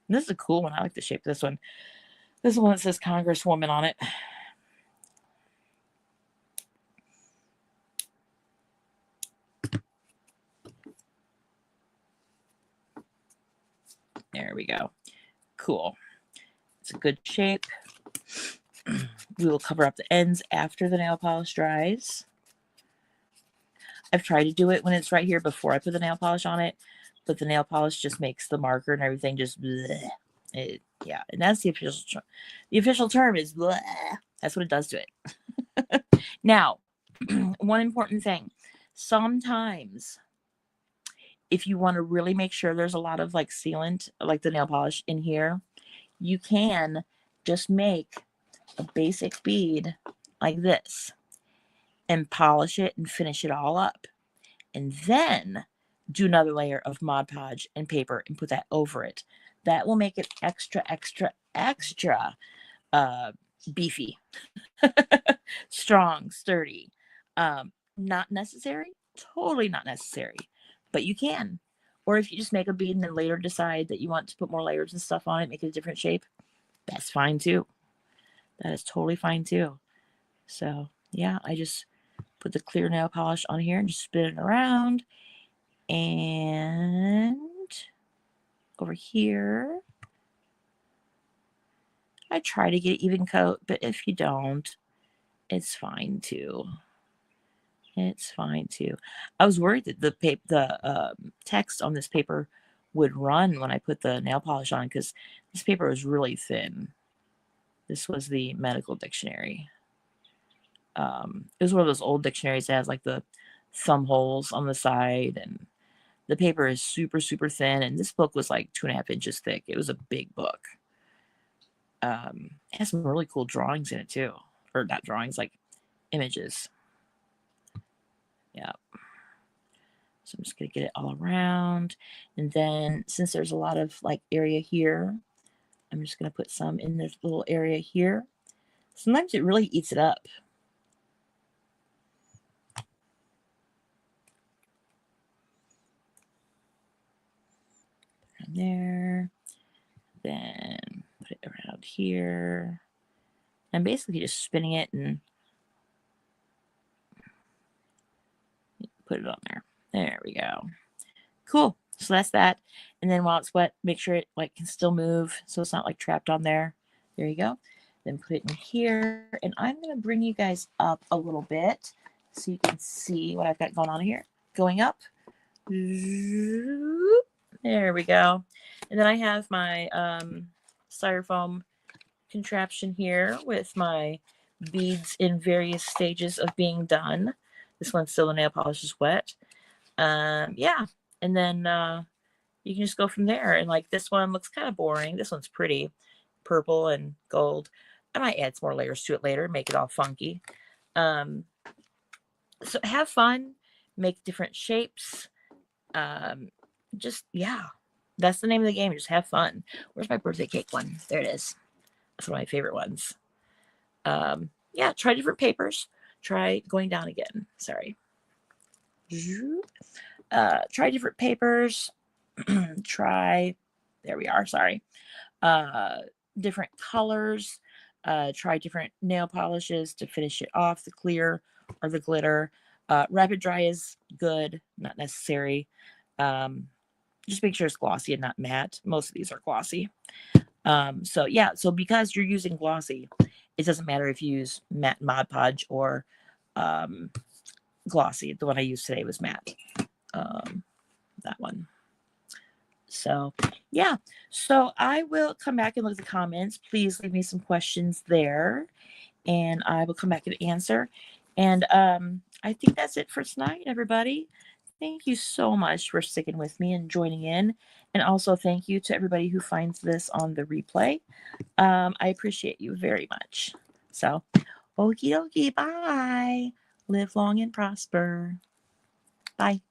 And this is a cool one. I like the shape of this one. This is one that says Congresswoman on it. There we go. Cool. It's a good shape. We will cover up the ends after the nail polish dries. I've tried to do it when it's right here before I put the nail polish on it, but the nail polish just makes the marker and everything just bleh. Yeah, and that's the official term. The official term is bleh. That's what it does to it. Now, one important thing. Sometimes, if you want to really make sure there's a lot of like sealant, like the nail polish in here, you can just make a basic bead like this and polish it and finish it all up. And then do another layer of Mod Podge and paper and put that over it. That will make it extra, extra, extra beefy, strong, sturdy. Not necessary, totally not necessary, but you can. Or if you just make a bead and then later decide that you want to put more layers and stuff on it, make it a different shape, that's fine too. That is totally fine too. So yeah, I just put the clear nail polish on here and just spin it around. And over here, I try to get an even coat, but if you don't, it's fine too. It's fine too. I was worried that the text on this paper would run when I put the nail polish on because this paper was really thin. This was the medical dictionary. It was one of those old dictionaries that has like the thumb holes on the side, and the paper is super, super thin, and this book was like 2.5 inches thick. It was a big book. It has some really cool drawings in it too. Or not drawings, like images. Yeah. So I'm just going to get it all around. And then since there's a lot of like area here, I'm just going to put some in this little area here. Sometimes it really eats it up. There. Then put it around here. I'm basically just spinning it and put it on there. There we go. Cool. So that's that. And then while it's wet, make sure it like can still move so it's not like trapped on there. There you go. Then put it in here. And I'm going to bring you guys up a little bit so you can see what I've got going on here. Going up. There we go. And then I have my styrofoam contraption here with my beads in various stages of being done. This one's still the nail polish is wet. Yeah. And then you can just go from there. And like this one looks kind of boring. This one's pretty, purple and gold. I might add some more layers to it later, make it all funky. So have fun, make different shapes. Just, yeah, that's the name of the game. Just have fun. Where's my birthday cake one? There it is. That's one of my favorite ones. Yeah, try different papers. Try going down again. Sorry. Try different papers. Try, there we are. Sorry. Different colors. Try different nail polishes to finish it off, the clear or the glitter. Rapid dry is good, not necessary. Just make sure it's glossy and not matte. Most of these are glossy. So yeah, so because you're using glossy, it doesn't matter if you use matte Mod Podge or glossy. The one I used today was matte. That one. So yeah, so I will come back and look at the comments. Please leave me some questions there and I will come back and answer. And I think that's it for tonight, everybody. Thank you so much for sticking with me and joining in. And also thank you to everybody who finds this on the replay. I appreciate you very much. So, okie dokie, bye. Live long and prosper. Bye.